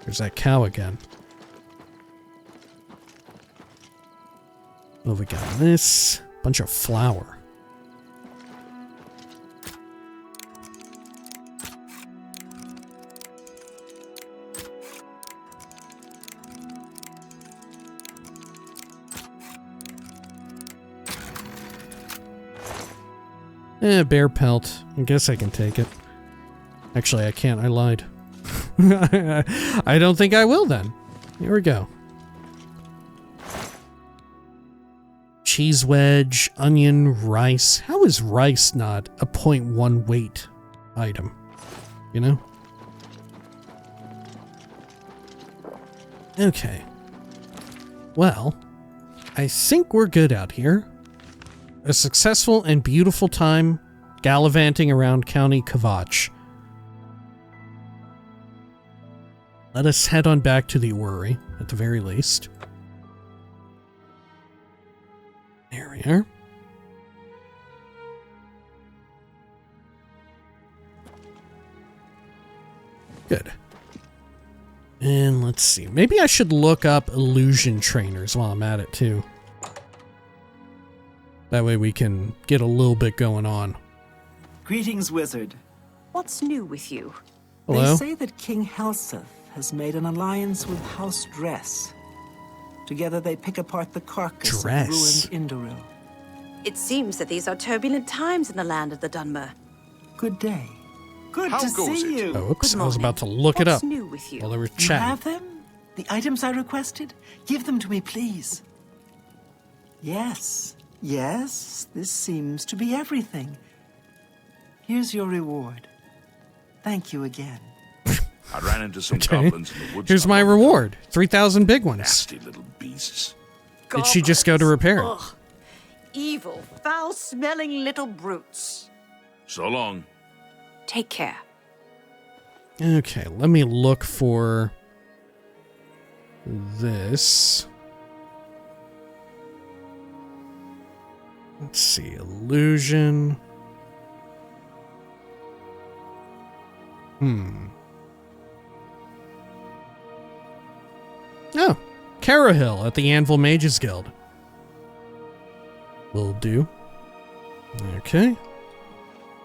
There's that cow again. Oh, we got this. Bunch of flour. Bear pelt. I guess I can take it. Actually, I can't. I lied. I don't think I will then. Here we go. Cheese wedge, onion, rice. How is rice not a 0.1 weight item? You know? Okay. Well, I think we're good out here. A successful and beautiful time gallivanting around County Kvatch. Let us head on back to the orrery, at the very least. There we are. Good. And let's see. Maybe I should look up illusion trainers while I'm at it, too. That way we can get a little bit going on. Greetings, wizard. What's new with you? Hello? They say that King Helseth has made an alliance with House Dress. Together they pick apart the carcass Dress. of ruined Indoril. It seems that these are turbulent times in the land of the Dunmer. Good day. Good How to goes see it? you. Oh, oops. Good I was morning. about to look it up What's new with you? while they were You chatting. have them? The items I requested? Give them to me, please. Yes. Yes, this seems to be everything. Here's your reward. Thank you again. I ran into some Okay. goblins in the woods. Here's my reward. 3,000 big ones. Nasty little beasts. Did she just go to repair it? Ugh. Evil, foul-smelling little brutes. So long. Take care. Okay, let me look for this. Let's see, illusion. Oh, Cyrodiil at the Anvil Mages Guild. Will do. Okay,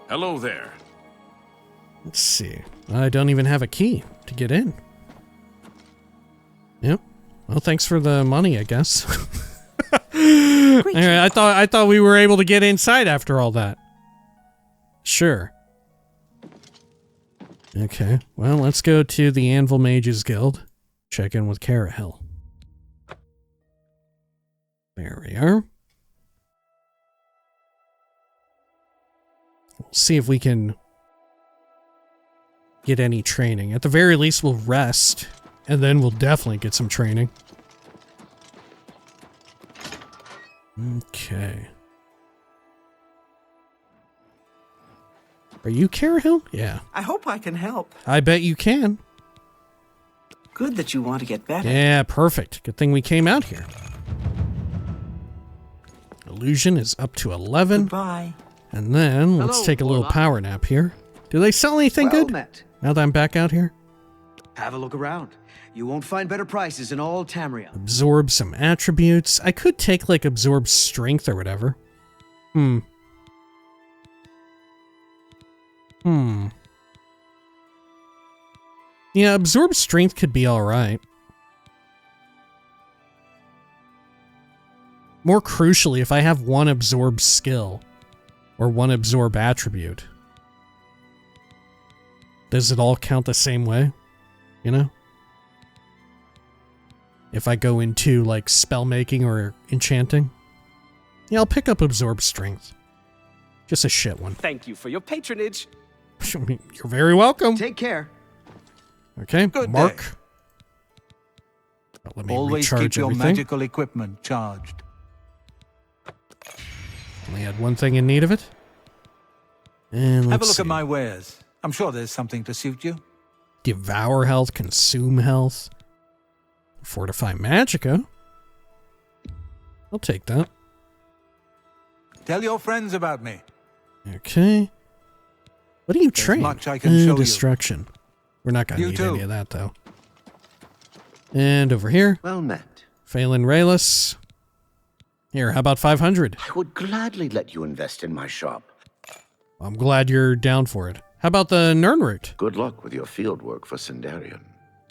Hello there. let's see. I don't even have a key to get in. Yep. Well, thanks for the money, I guess. Anyway, I thought we were able to get inside after all that. Sure. Okay. Well, let's go to the Anvil Mages Guild. Check in with Cyrodiil. There we are. We'll see if we can get any training. At the very least, we'll rest, and then we'll definitely get some training. Okay. Are you Cyrodiil? Yeah. I hope I can help. I bet you can. Good that you want to get better. Yeah, perfect. Good thing we came out here. Illusion is up to 11. Goodbye. And then, let's Hello, take a little Warlock. power nap here. Do they sell anything Well good? met. Now that I'm back out here? Have a look around. You won't find better prices in all Tamriel. Absorb some attributes. I could take, like, absorb strength or whatever. Yeah, absorb strength could be alright. More crucially, if I have one absorb skill, or one absorb attribute, does it all count the same way? You know? If I go into, like, spell making or enchanting? Yeah, I'll pick up absorb strength. Just a shit one. Thank you for your patronage. You're very welcome. Take care. Okay, Good Mark. day. Let me Always recharge keep your everything. magical equipment charged. Only had one thing in need of it. And let's Have a look see. at my wares. I'm sure there's something to suit you. Devour health, consume health. Fortify magicka. I'll take that. Tell your friends about me. Okay. What do you train? much I can show you. Destruction. We're not going to You need too. any of that, though. And over here, Well met. Phelan Rayless. Here, how about 500? I would gladly let you invest in my shop. I'm glad you're down for it. How about the Nirnroot? Good luck with your field work for Sindarian.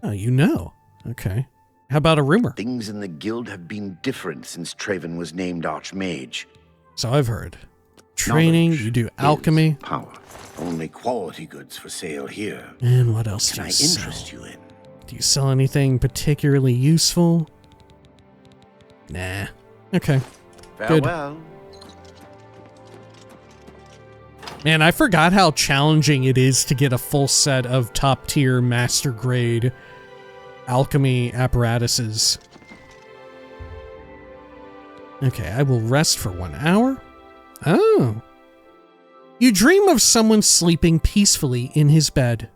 Oh, you know. Okay. How about a rumor? Things in the guild have been different since Traven was named Archmage. So I've heard. Training, Knowledge you do is alchemy. Power. Only quality goods for sale here. And what else do Can you I sell? interest you in? Do you sell anything particularly useful? Nah. Okay. Good. Farewell. Man, I forgot how challenging it is to get a full set of top-tier, master-grade alchemy apparatuses. Okay, I will rest for 1 hour. Oh. You dream of someone sleeping peacefully in his bed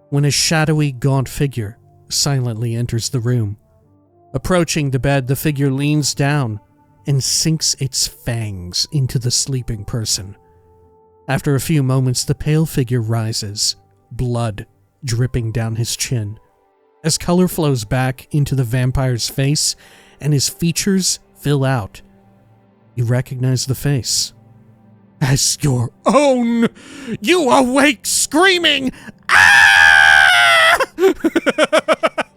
when a shadowy, gaunt figure silently enters the room. Approaching the bed, the figure leans down and sinks its fangs into the sleeping person. After a few moments, the pale figure rises, blood dripping down his chin. As color flows back into the vampire's face and his features fill out, you recognize the face. As your own, you awake screaming, "Ah!"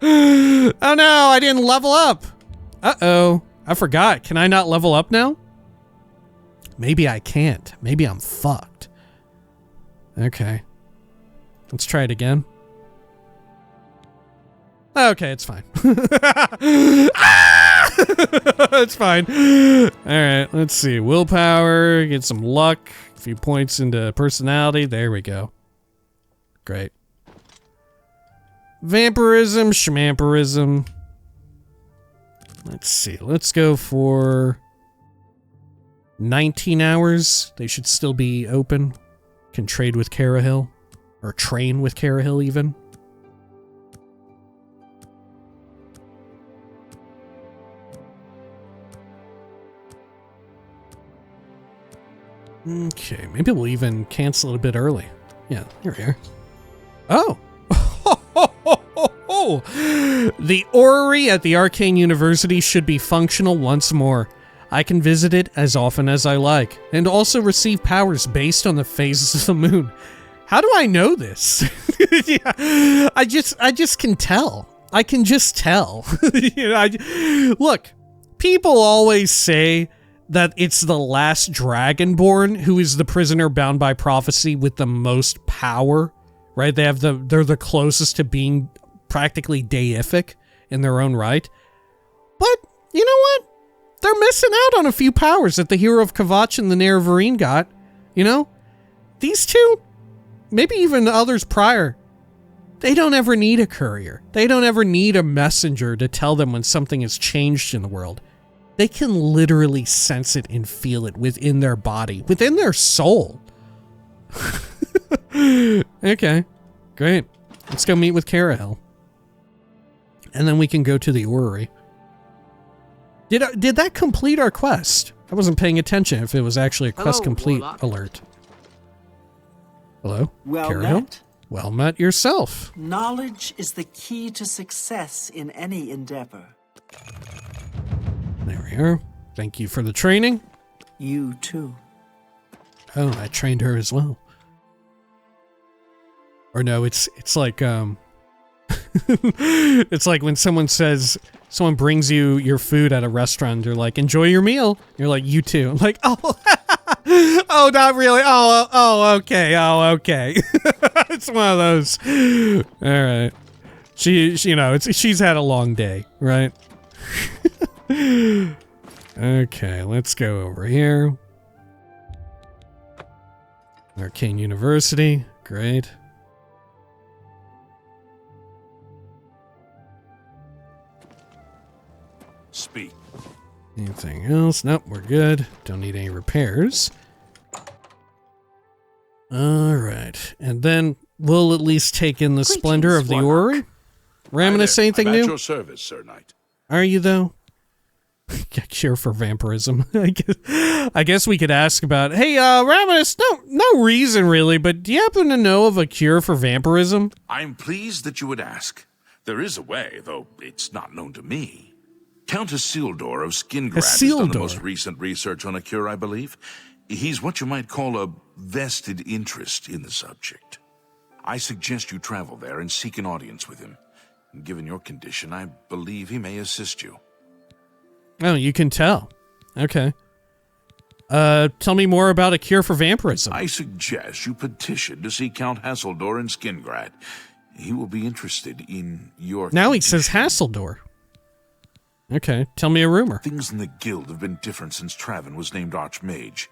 Oh no, I didn't level up. Uh-oh, I forgot. Can I not level up now? Maybe I can't. Maybe I'm fucked. Okay. Let's try it again. Okay, it's fine. It's fine. Alright, let's see. Willpower, get some luck, a few points into personality. There we go. Great. Vampirism, schmampirism. Let's see. Let's go for 19 hours. They should still be open. Can trade with Cyrodiil. Or train with Cyrodiil even. Okay, maybe we'll even cancel it a bit early. Yeah, here we are. Oh! The orrery at the Arcane University should be functional once more. I can visit it as often as I like, and also receive powers based on the phases of the moon. How do I know this? Yeah, I just can tell. I can just tell. You know, look, people always say that it's the last Dragonborn who is the prisoner bound by prophecy with the most power, right? They're the closest to being practically deific in their own right. But you know what? They're missing out on a few powers that the hero of Kvatch and the Nerevarine got. You know? These two, maybe even others prior, they don't ever need a courier. They don't ever need a messenger to tell them when something has changed in the world. They can literally sense it and feel it within their body, within their soul. Okay, great. Let's go meet with Cyrodiil. And then we can go to the orrery. Did that complete our quest? I wasn't paying attention if it was actually a quest complete Warlock. alert. Hello? Well Cyrodiil? met. Well met yourself. Knowledge is the key to success in any endeavor. There we are. Thank you for the training. You too. Oh, I trained her as well. Or no, it's like it's like when someone brings you your food at a restaurant, they're like, enjoy your meal. You're like, you too. I'm like, oh, oh, not really. Oh, okay. Oh, okay. It's one of those. All right. She's had a long day, right? Okay, let's go over here. Arcane University. Great. Speak. Anything else? Nope, we're good. Don't need any repairs. Alright. And then we'll at least take in the splendor of the orrery. Raminus, anything I'm at new? your service, Sir Knight. Are you, though? Cure for vampirism. I guess we could ask about, hey, Raminus, no reason really, but do you happen to know of a cure for vampirism? I'm pleased that you would ask. There is a way, though it's not known to me. Count Isildur of Skingrad has done the most recent research on a cure, I believe. He's what you might call a vested interest in the subject. I suggest you travel there and seek an audience with him. Given your condition, I believe he may assist you. Oh, you can tell. Okay. Tell me more about a cure for vampirism. I suggest you petition to see Count Hasseldor in Skingrad. He will be interested in your Now condition. he says Hasseldor. Okay, tell me a rumor. Things in the guild have been different since Traven was named Archmage.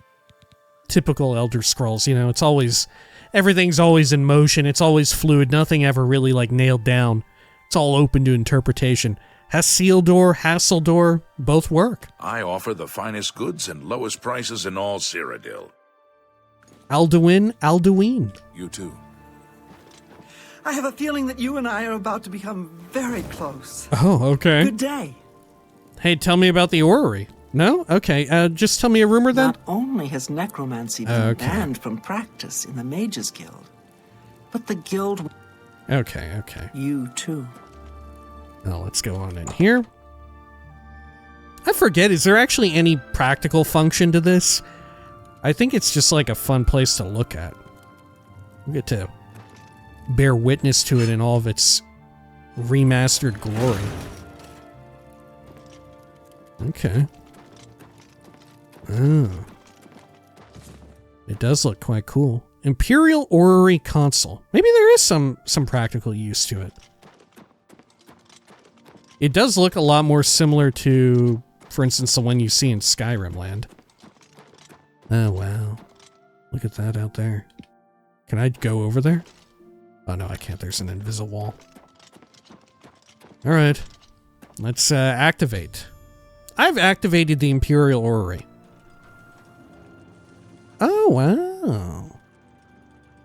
Typical Elder Scrolls, it's always... Everything's always in motion, it's always fluid, nothing ever really, nailed down. It's all open to interpretation. Hasseldor, both work. I offer the finest goods and lowest prices in all Cyrodiil. Alduin. You too. I have a feeling that you and I are about to become very close. Oh, okay. Good day. Hey, tell me about the orrery. No? Okay, just tell me a rumor then. Not only has necromancy been banned from practice in the Mages Guild, but the guild... Okay. You too. Now let's go on in here. I forget, is there actually any practical function to this? I think it's just a fun place to look at. We get to bear witness to it in all of its remastered glory. Okay. Oh. It does look quite cool. Imperial Orrery Console. Maybe there is some practical use to it. It does look a lot more similar to, for instance, the one you see in Skyrim land. Oh, wow. Look at that out there. Can I go over there? Oh, no, I can't. There's an invisible wall. All right. Let's activate. I've activated the Imperial Orrery. Oh, wow.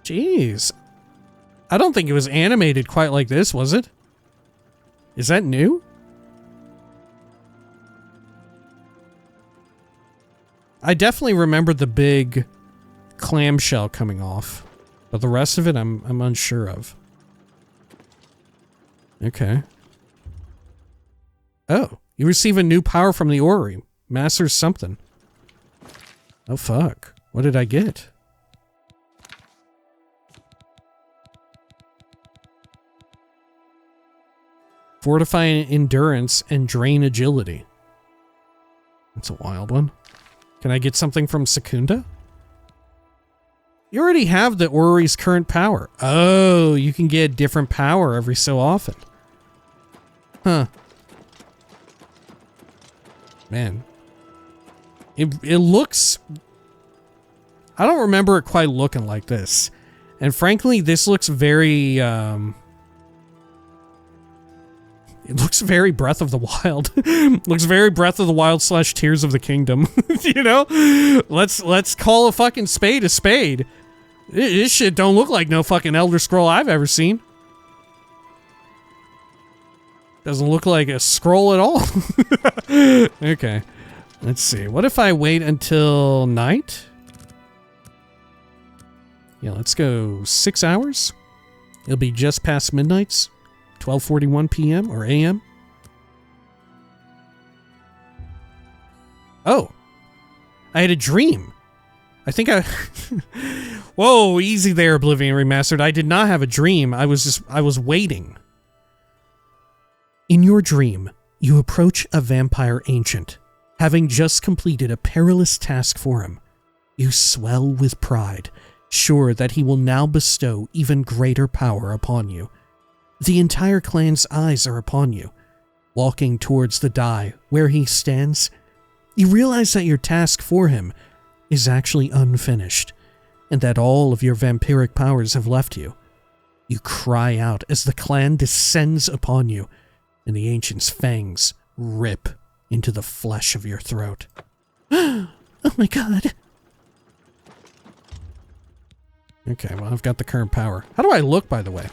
Jeez. I don't think it was animated quite like this, was it? Is that new? I definitely remember the big clamshell coming off, but the rest of it I'm unsure of. Okay. Oh, you receive a new power from the orrery. Masters something. Oh fuck. What did I get? Fortify endurance and drain agility. That's a wild one. Can I get something from Secunda? You already have the orrery's current power. Oh, you can get different power every so often. Huh. Man. It looks... I don't remember it quite looking like this. And frankly, this looks very... It looks very Breath of the Wild. Looks very Breath of the Wild / Tears of the Kingdom. You know? Let's call a fucking spade a spade. This shit don't look like no fucking Elder Scroll I've ever seen. Doesn't look like a scroll at all. Okay. Let's see. What if I wait until night? Yeah, let's go 6 hours. It'll be just past midnights, 12:41 p.m. or a.m. Oh, I had a dream. I think I... Whoa, easy there, Oblivion Remastered. I did not have a dream. I was waiting. In your dream, you approach a vampire ancient. Having just completed a perilous task for him, you swell with pride, sure that he will now bestow even greater power upon you. The entire clan's eyes are upon you. Walking towards the die where he stands, you realize that your task for him is actually unfinished, and that all of your vampiric powers have left you. You cry out as the clan descends upon you, and the ancient's fangs rip into the flesh of your throat. Oh my god. Okay, well, I've got the current power. How do I look, by the way?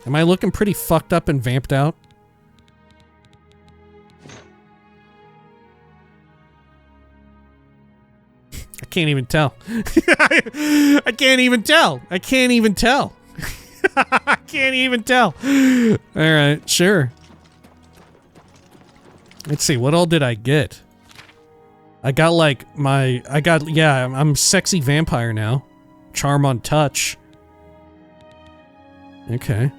Am I looking pretty fucked up and vamped out? I can't even tell. I can't even tell. I can't even tell. I can't even tell. Alright, sure. Let's see, what all did I get? I got like I'm sexy vampire now. Charm on touch. Okay.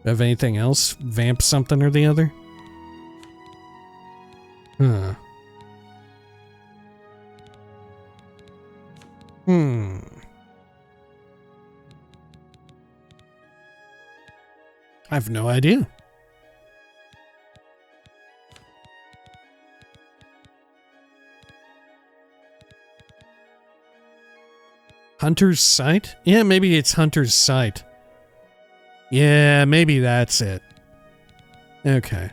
Have anything else? Vamp something or the other? Huh. I have no idea. Hunter's Sight? Yeah, maybe it's Hunter's Sight. Yeah, maybe that's it. Okay.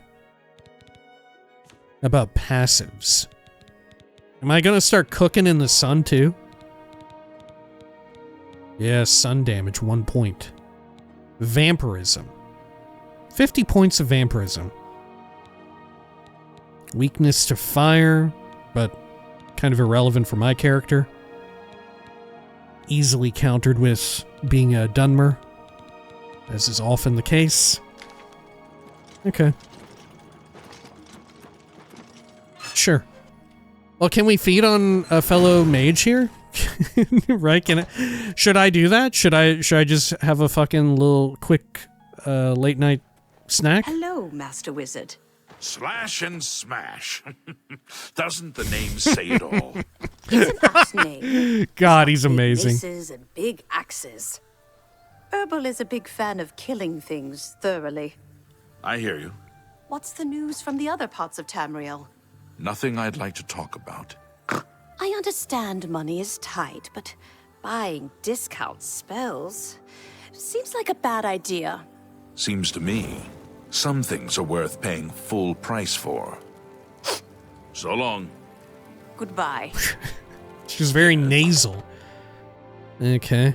About passives. Am I gonna start cooking in the sun too? Yeah, sun damage, 1 point. Vampirism. 50 points of vampirism. Weakness to fire, but kind of irrelevant for my character. Easily countered with being a Dunmer, as is often the case. Okay. Sure. Well, can we feed on a fellow mage here? Right? Should I do that? Should I just have a fucking little quick late night snack? Hello, Master Wizard. Slash and smash. Doesn't the name say it all? It's an axe name. God, he's amazing. Big maces and big axes. Herbal is a big fan of killing things thoroughly. I hear you. What's the news from the other parts of Tamriel? Nothing I'd like to talk about. I understand money is tight, but buying discount spells seems like a bad idea. Seems to me, some things are worth paying full price for. So long. Goodbye. She's very nasal. Okay.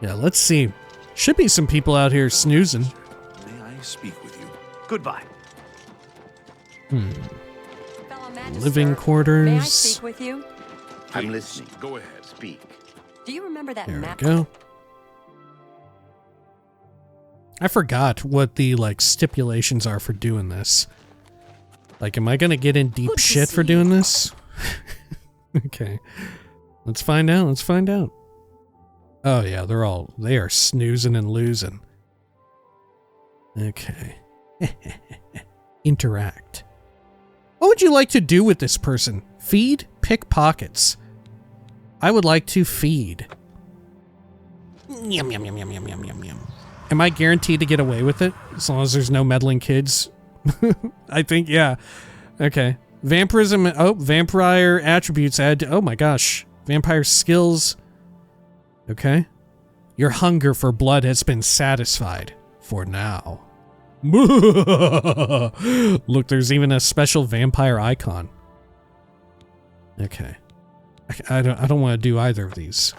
Yeah, let's see. Should be some people out here snoozing. May I speak with you? Goodbye. Living quarters. May I speak with you? I'm Please, listening. Go ahead. Speak. Do you remember that There we map? go. I forgot what the, like, stipulations are for doing this. Like, am I gonna get in deep Good to shit for see doing this? Okay. Let's find out, let's find out. Oh yeah, they are snoozing and losing. Okay. Interact. What would you like to do with this person? Feed? Pick pockets. I would like to feed. Yum, yum, yum, yum, yum, yum, yum, yum. Am I guaranteed to get away with it? As long as there's no meddling kids? I think, yeah. Okay. Vampirism, oh, vampire attributes add to, oh my gosh. Vampire skills. Okay. Your hunger for blood has been satisfied. For now. Look, there's even a special vampire icon. Okay. I don't want to do either of these.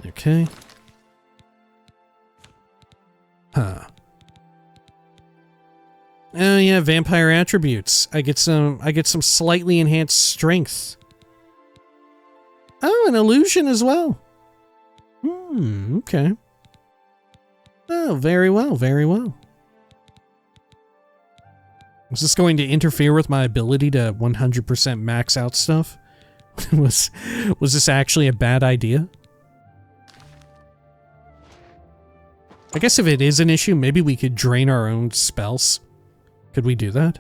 Okay. Huh. Oh yeah, vampire attributes. I get some slightly enhanced strength. Oh, an illusion as well. Okay. Oh, very well, very well. Was this going to interfere with my ability to 100% max out stuff? Was this actually a bad idea? I guess if it is an issue, maybe we could drain our own spells. Could we do that?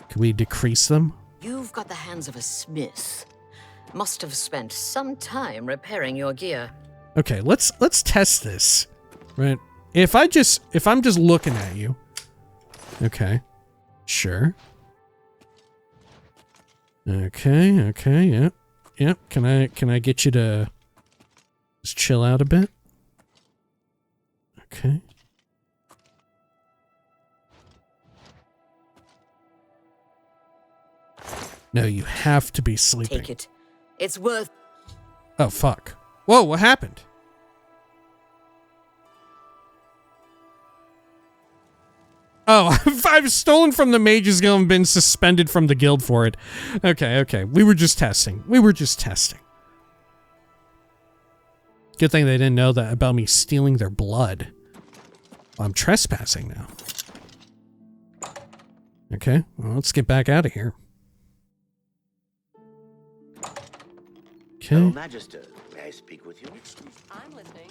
Could we decrease them? You've got the hands of a smith. Must have spent some time repairing your gear. Okay, let's test this. Right? If I'm just looking at you. Okay. Sure. Okay, yeah. Yeah, can I get you to just chill out a bit? Okay. No, you have to be sleeping. Take it. It's worth... Oh, fuck. Whoa, what happened? Oh, I've stolen from the Mages Guild and been suspended from the guild for it. Okay. We were just testing. Good thing they didn't know that about me stealing their blood. Well, I'm trespassing now. Okay, well, let's get back out of here. Okay. Hello, Magister. May I speak with you? I'm listening.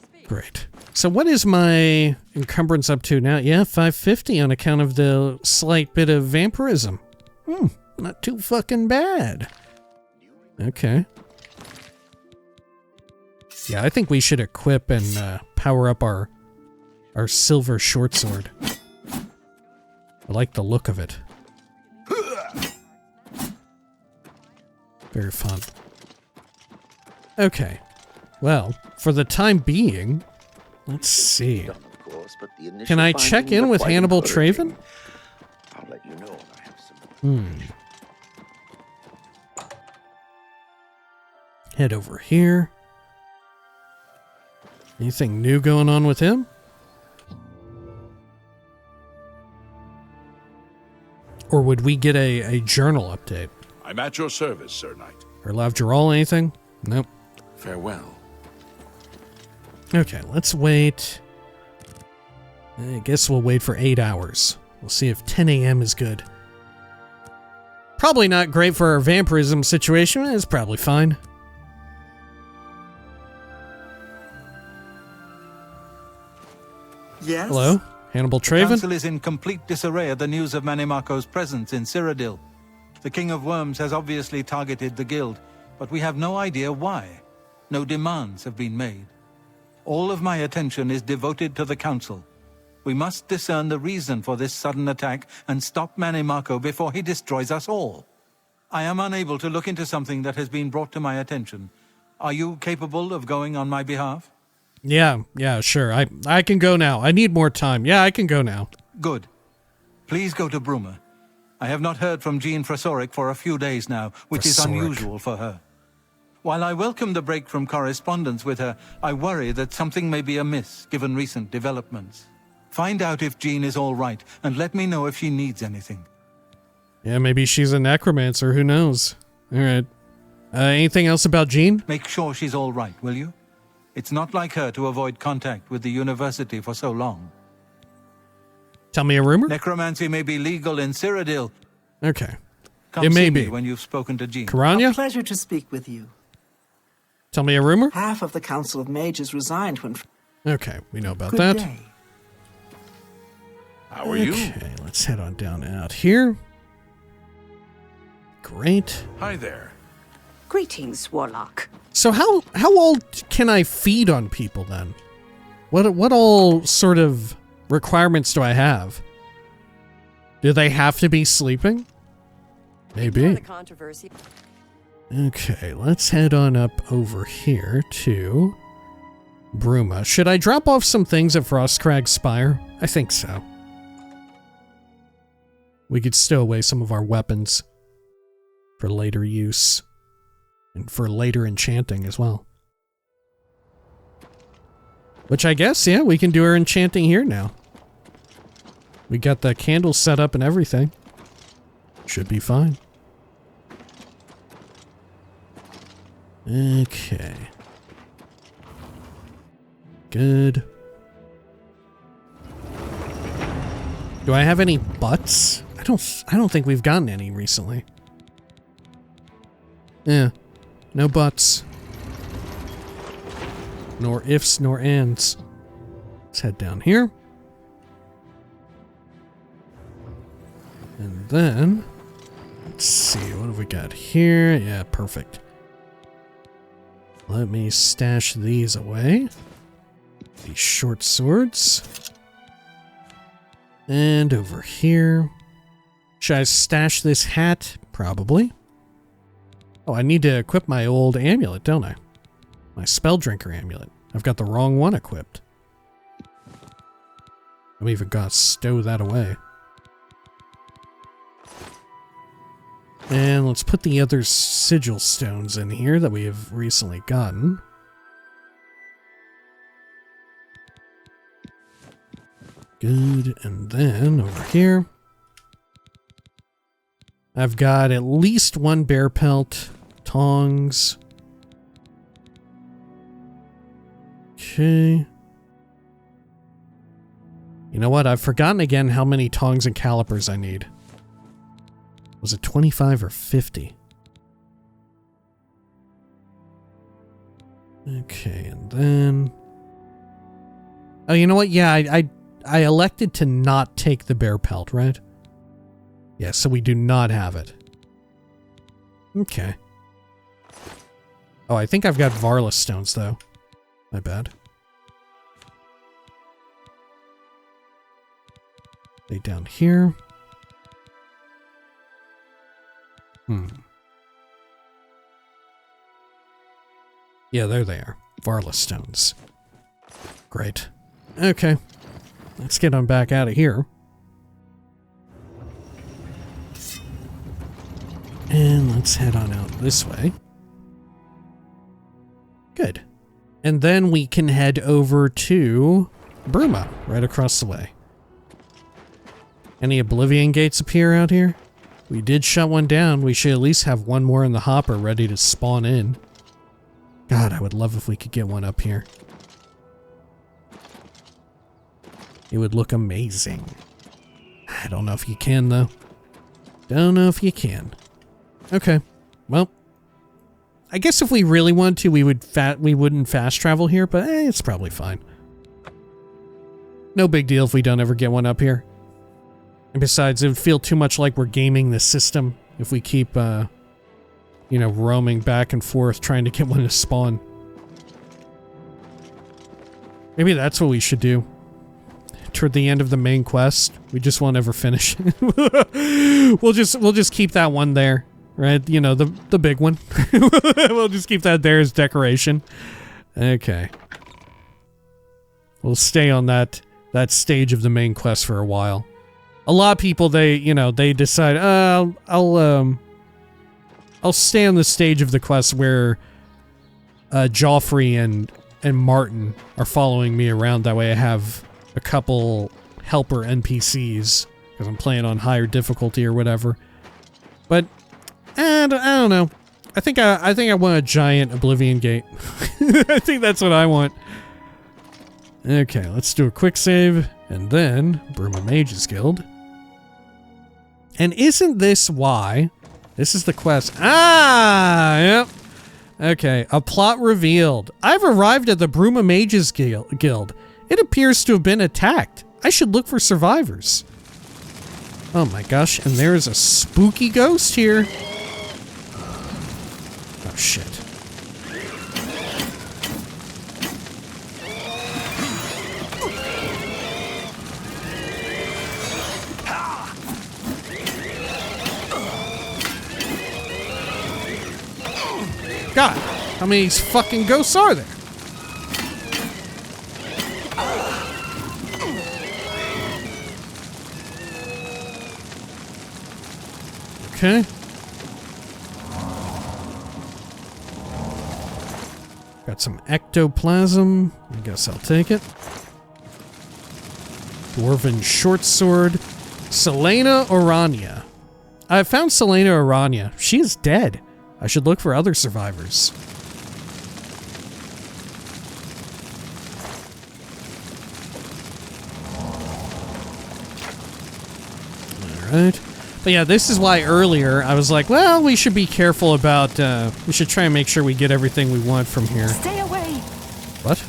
Speak. Great. So what is my encumbrance up to now? Yeah, 550 on account of the slight bit of vampirism. Not too fucking bad. Okay. Yeah, I think we should equip and power up our silver short sword. I like the look of it. Very fun. Okay. Well, for the time being, let's see. Can I check in with Hannibal Traven? I'll let you know when I have some. Head over here. Anything new going on with him? Or would we get a journal update? I'm at your service, Sir Knight. Or Lavgeral, anything? Nope. Farewell. Okay, let's wait. I guess we'll wait for 8 hours. We'll see if 10 a.m. is good. Probably not great for our vampirism situation. It's probably fine. Yes? Hello? Hannibal The Traven? council is in complete disarray at the news of Manimaco's presence in Cyrodiil. The King of Worms has obviously targeted the guild, but we have no idea why. No demands have been made. All of my attention is devoted to the council. We must discern the reason for this sudden attack and stop Manimaco before he destroys us all. I am unable to look into something that has been brought to my attention. Are you capable of going on my behalf? Yeah, sure. I can go now. I need more time. Yeah, I can go now. Good. Please go to Bruma. I have not heard from Jean Frasoric for a few days now, which is unusual for her. While I welcome the break from correspondence with her, I worry that something may be amiss, given recent developments. Find out if Jean is all right, and let me know if she needs anything. Yeah, maybe she's a necromancer. Who knows? All right. Anything else about Jean? Make sure she's all right, will you? It's not like her to avoid contact with the university for so long. Tell me a rumor? Necromancy may be legal in Cyrodiil. Okay. Come It may see be. me when you've spoken to Jean. Karanya? A pleasure to speak with you. Tell me a rumor? Half of the Council of Mages resigned when... Okay, we know about Good that. day. How are you? Okay, let's head on down out here. Great. Hi there. Greetings, Warlock. So how old can I feed on people then? What all sort of requirements do I have? Do they have to be sleeping? Maybe. The controversy. Okay, let's head on up over here to Bruma. Should I drop off some things at Frostcrag Spire? I think so. We could stow away some of our weapons for later use and for later enchanting as well. Which I guess, yeah, we can do our enchanting here now. We got the candles set up and everything. Should be fine. Okay. Good. Do I have any butts? I don't think we've gotten any recently. Yeah. No buts. Nor ifs nor ands. Let's head down here. And then let's see, what have we got here? Yeah, perfect. Let me stash these away. These short swords. And over here. Should I stash this hat? Probably. Oh, I need to equip my old amulet, don't I? My spell drinker amulet. I've got the wrong one equipped. I'm even gonna stow that away. And let's put the other sigil stones in here that we have recently gotten. Good, and then over here, I've got at least one bear pelt, tongs. Okay. You know what? I've forgotten again how many tongs and calipers I need. Was it 25 or 50? Okay, and then... Oh, you know what? Yeah, I elected to not take the bear pelt, right? Yeah, so we do not have it. Okay. Oh, I think I've got Varlus stones, though. My bad. Lay down here. Yeah, there they are. Varlus stones. Great. Okay. Let's get on back out of here. And let's head on out this way. Good. And then we can head over to Bruma, right across the way. Any Oblivion gates appear out here? We did shut one down. We should at least have one more in the hopper ready to spawn in. God, I would love if we could get one up here. It would look amazing. I don't know if you can, though. Don't know if you can. Okay. Well, I guess if we really wanted to, we wouldn't fast travel here, but it's probably fine. No big deal if we don't ever get one up here. And besides, it would feel too much like we're gaming the system if we keep, you know, roaming back and forth trying to get one to spawn. Maybe that's what we should do. Toward the end of the main quest, we just won't ever finish. We'll just keep that one there, right? You know, the big one. We'll just keep that there as decoration. Okay. We'll stay on that stage of the main quest for a while. A lot of people, they decide, I'll stay on the stage of the quest where Joffrey and Martin are following me around. That way I have a couple helper NPCs because I'm playing on higher difficulty or whatever. But I don't know. I think I want a giant Oblivion gate. I think that's what I want. Okay, let's do a quick save and then Bruma Mages Guild. And isn't this why? This is the quest. Ah, yep. Okay, a plot revealed. I've arrived at the Bruma Mages Guild. It appears to have been attacked. I should look for survivors. Oh my gosh, and there's a spooky ghost here. Oh shit. God, how many fucking ghosts are there? Okay. Got some ectoplasm. I guess I'll take it. Dwarven short sword. Selena Orania. I found Selena Orania. She is dead. I should look for other survivors. Alright. But yeah, this is why earlier I was like, well, we should be careful about, we should try and make sure we get everything we want from here. Stay away. What?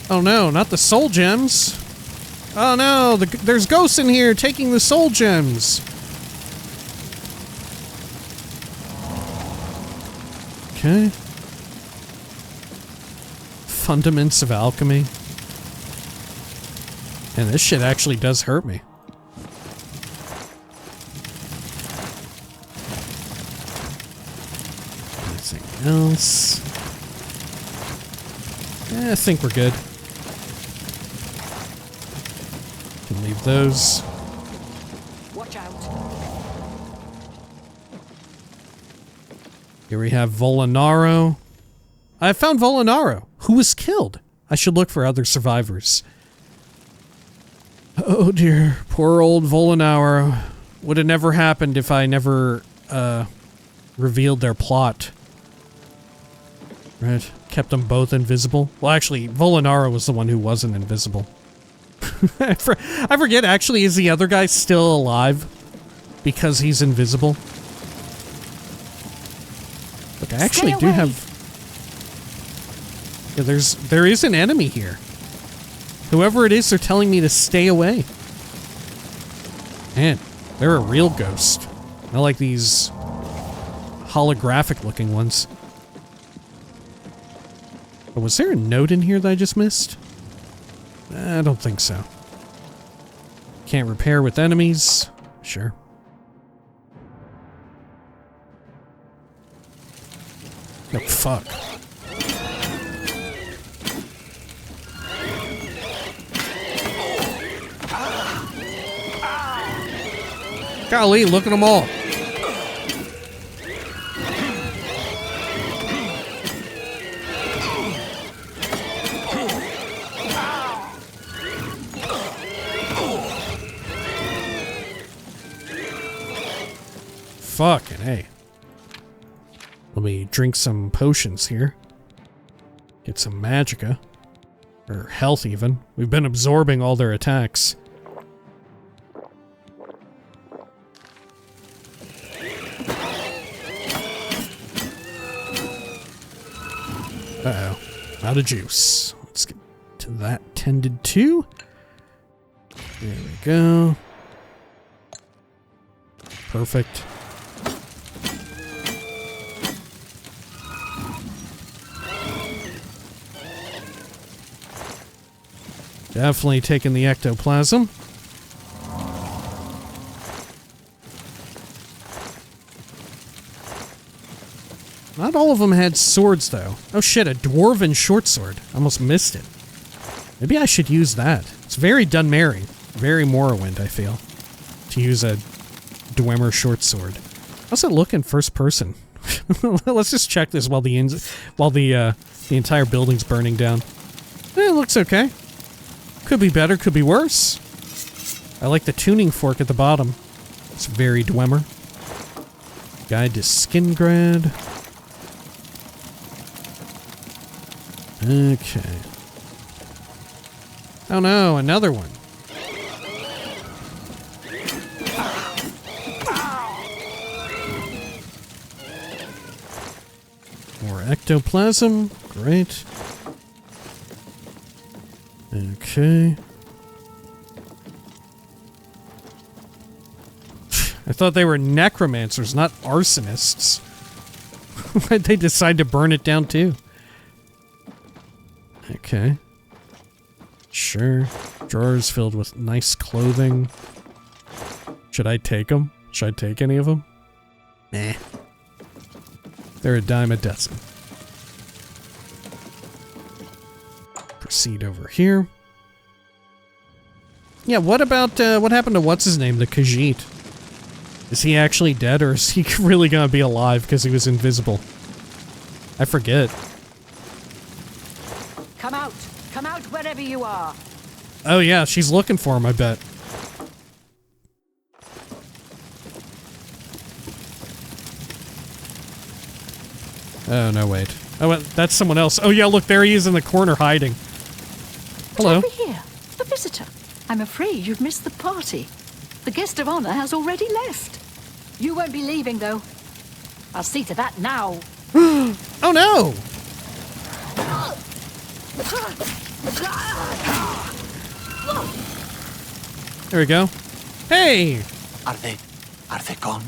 Oh no, not the soul gems. Oh no, there's ghosts in here taking the soul gems. Okay. Fundaments of alchemy. And this shit actually does hurt me. Anything else? I think we're good. Can leave those. Watch out. Here we have Volinaro. I found Volinaro, who was killed. I should look for other survivors. Oh dear, poor old Volinaro. Would have never happened if I never, revealed their plot. Right, kept them both invisible. Well, actually, Volinaro was the one who wasn't invisible. I forget, actually, is the other guy still alive? Because he's invisible? Look, I actually do have... Yeah, there is an enemy here. Whoever it is, they're telling me to stay away. Man, they're a real ghost. I like these holographic looking ones. Oh, was there a note in here that I just missed? I don't think so. Can't repair with enemies. Sure. Oh, fuck. Golly, look at them all. Fucking hey. Let me drink some potions here. Get some magicka. Or health even. We've been absorbing all their attacks. Uh-oh. Out of juice. Let's get to that tended to. There we go. Perfect. Definitely taking the ectoplasm. Not all of them had swords, though. Oh shit, a dwarven short sword. Almost missed it. Maybe I should use that. It's very Dunmerry. Very Morrowind, I feel. To use a Dwemer short sword. How's it look in first person? Let's just check this while the entire building's burning down. It looks okay. Could be better, could be worse. I like the tuning fork at the bottom. It's very Dwemer. Guide to Skingrad. Okay. Oh no, another one. More ectoplasm. Great. Okay. I thought they were necromancers, not arsonists. Why'd they decide to burn it down too? Okay. Sure. Drawers filled with nice clothing. Should I take them? Should I take any of them? Nah. They're a dime a dozen. Proceed over here. Yeah, what about, what happened to what's-his-name, the Khajiit? Is he actually dead, or is he really gonna be alive because he was invisible? I forget. Come out wherever you are. Oh yeah, she's looking for him, I bet. Oh, no, wait. Oh, that's someone else. Oh yeah, look, there he is in the corner hiding. Hello. Over here, a visitor. I'm afraid you've missed the party. The guest of honor has already left. You won't be leaving, though. I'll see to that now. Oh no! There we go. Hey! Are they gone?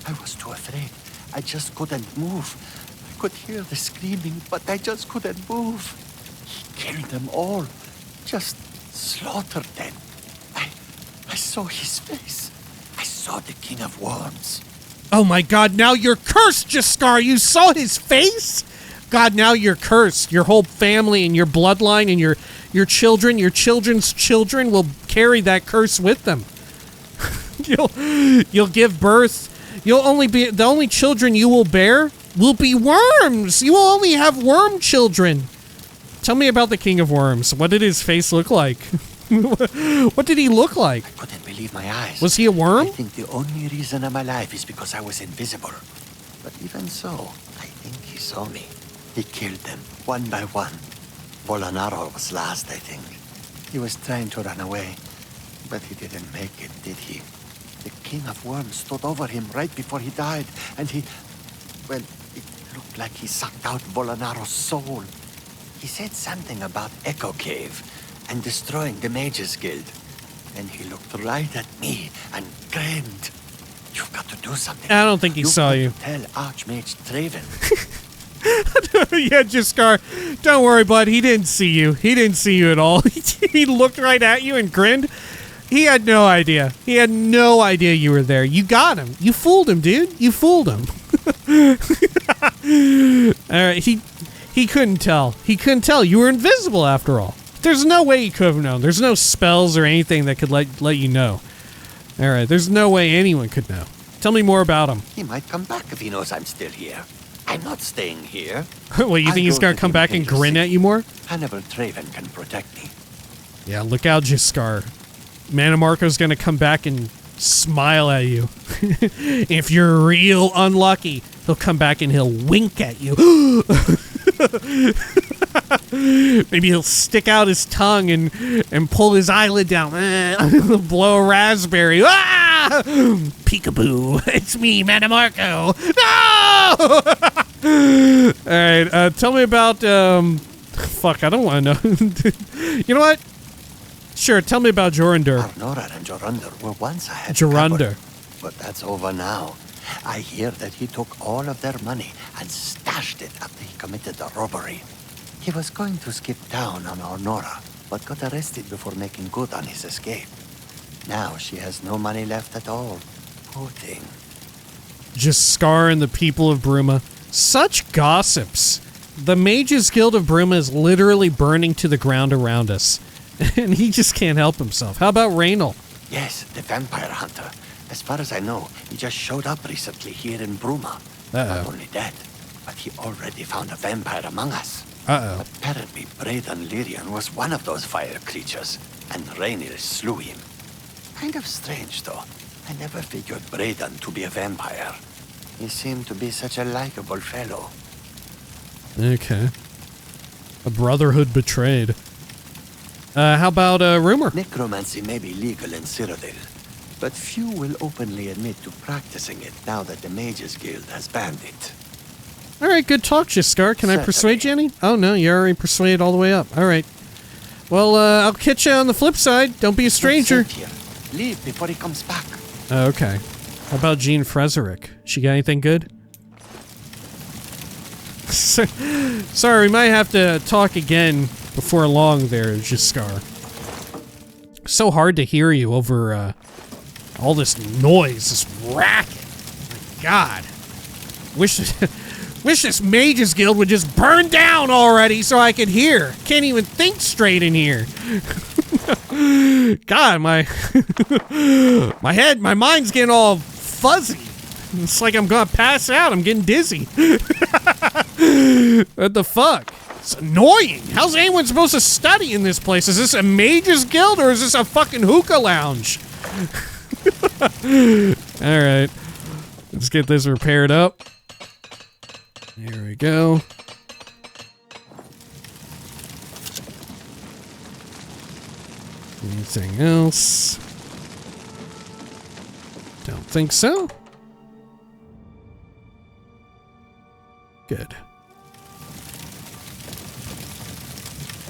I was too afraid. I just couldn't move. I could hear the screaming, but I just couldn't move. He killed them all. Just slaughtered them. I saw his face. I saw the King of Worms. Oh my god, now you're cursed, Jaskar! You saw his face? God, now you're cursed. Your whole family and your bloodline and your children, your children's children will carry that curse with them. You'll give birth. You'll only be the only children you will bear will be worms. You will only have worm children. Tell me about the King of Worms. What did his face look like? What did he look like? I couldn't believe my eyes. Was he a worm? I think the only reason I'm alive is because I was invisible. But even so, I think he saw me. He killed them, one by one. Volanaro was last, I think. He was trying to run away, but he didn't make it, did he? The King of Worms stood over him right before he died, and well, it looked like he sucked out Volanaro's soul. He said something about Echo Cave and destroying the Mages Guild. And he looked right at me and grinned. You've got to do something. I don't think he saw you. Tell Archmage Traven. Yeah, Jaskar, don't worry, bud. He didn't see you. He didn't see you at all. He looked right at you and grinned. He had no idea. He had no idea you were there. You got him. You fooled him, dude. You fooled him. All right, he couldn't tell. He couldn't tell. You were invisible after all. There's no way he could have known. There's no spells or anything that could let you know. All right, there's no way anyone could know. Tell me more about him. He might come back if he knows I'm still here. I'm not staying here. Well, you think he's going to come back and grin at you more? Hannibal Traven can protect me. Yeah, look out, Jaskar. Manimarco's going to come back and smile at you. If you're real unlucky, he'll come back and he'll wink at you. Maybe he'll stick out his tongue and pull his eyelid down. Blow a raspberry. Ah! Peekaboo. It's me, Manimarco. No! Alright, tell me about, fuck, I don't want to know. You know what? Sure, tell me about Jorundur. Arnora and Jorundur were once ahead. Jorundur. But that's over now. I hear that he took all of their money and stashed it after he committed the robbery. He was going to skip town on Arnora, but got arrested before making good on his escape. Now she has no money left at all. Poor thing. Jaskar and the people of Bruma. Such gossips. The Mages Guild of Bruma is literally burning to the ground around us. And he just can't help himself. How about Raynal? Yes, the vampire hunter. As far as I know, he just showed up recently here in Bruma. Not only that, but he already found a vampire among us. Apparently, Braden Lyrian was one of those fire creatures, and Raynal slew him. Kind of strange, though. I never figured Braden to be a vampire. He seemed to be such a likable fellow. Okay. A brotherhood betrayed. How about rumor? Necromancy may be legal in Cyrodiil, but few will openly admit to practicing it now that the Mages Guild has banned it. All right, good talk, Jaskar. Can I persuade you any? Oh, no, you already persuaded all the way up. All right. Well, I'll catch you on the flip side. Don't be a stranger. Leave before he comes back. Okay. How about Jean Frederick? She got anything good? Sorry, we might have to talk again before long there, Jaskar. So hard to hear you over all this noise, this racket. My God. Wish this Mages Guild would just burn down already so I could hear. Can't even think straight in here. God, my my mind's getting all fuzzy. It's like I'm gonna pass out. I'm getting dizzy. What the fuck? It's annoying. How's anyone supposed to study in this place? Is this a Mages Guild or is this a fucking hookah lounge? Alright. Let's get this repaired up. Here we go. Anything else? Don't think so. Good.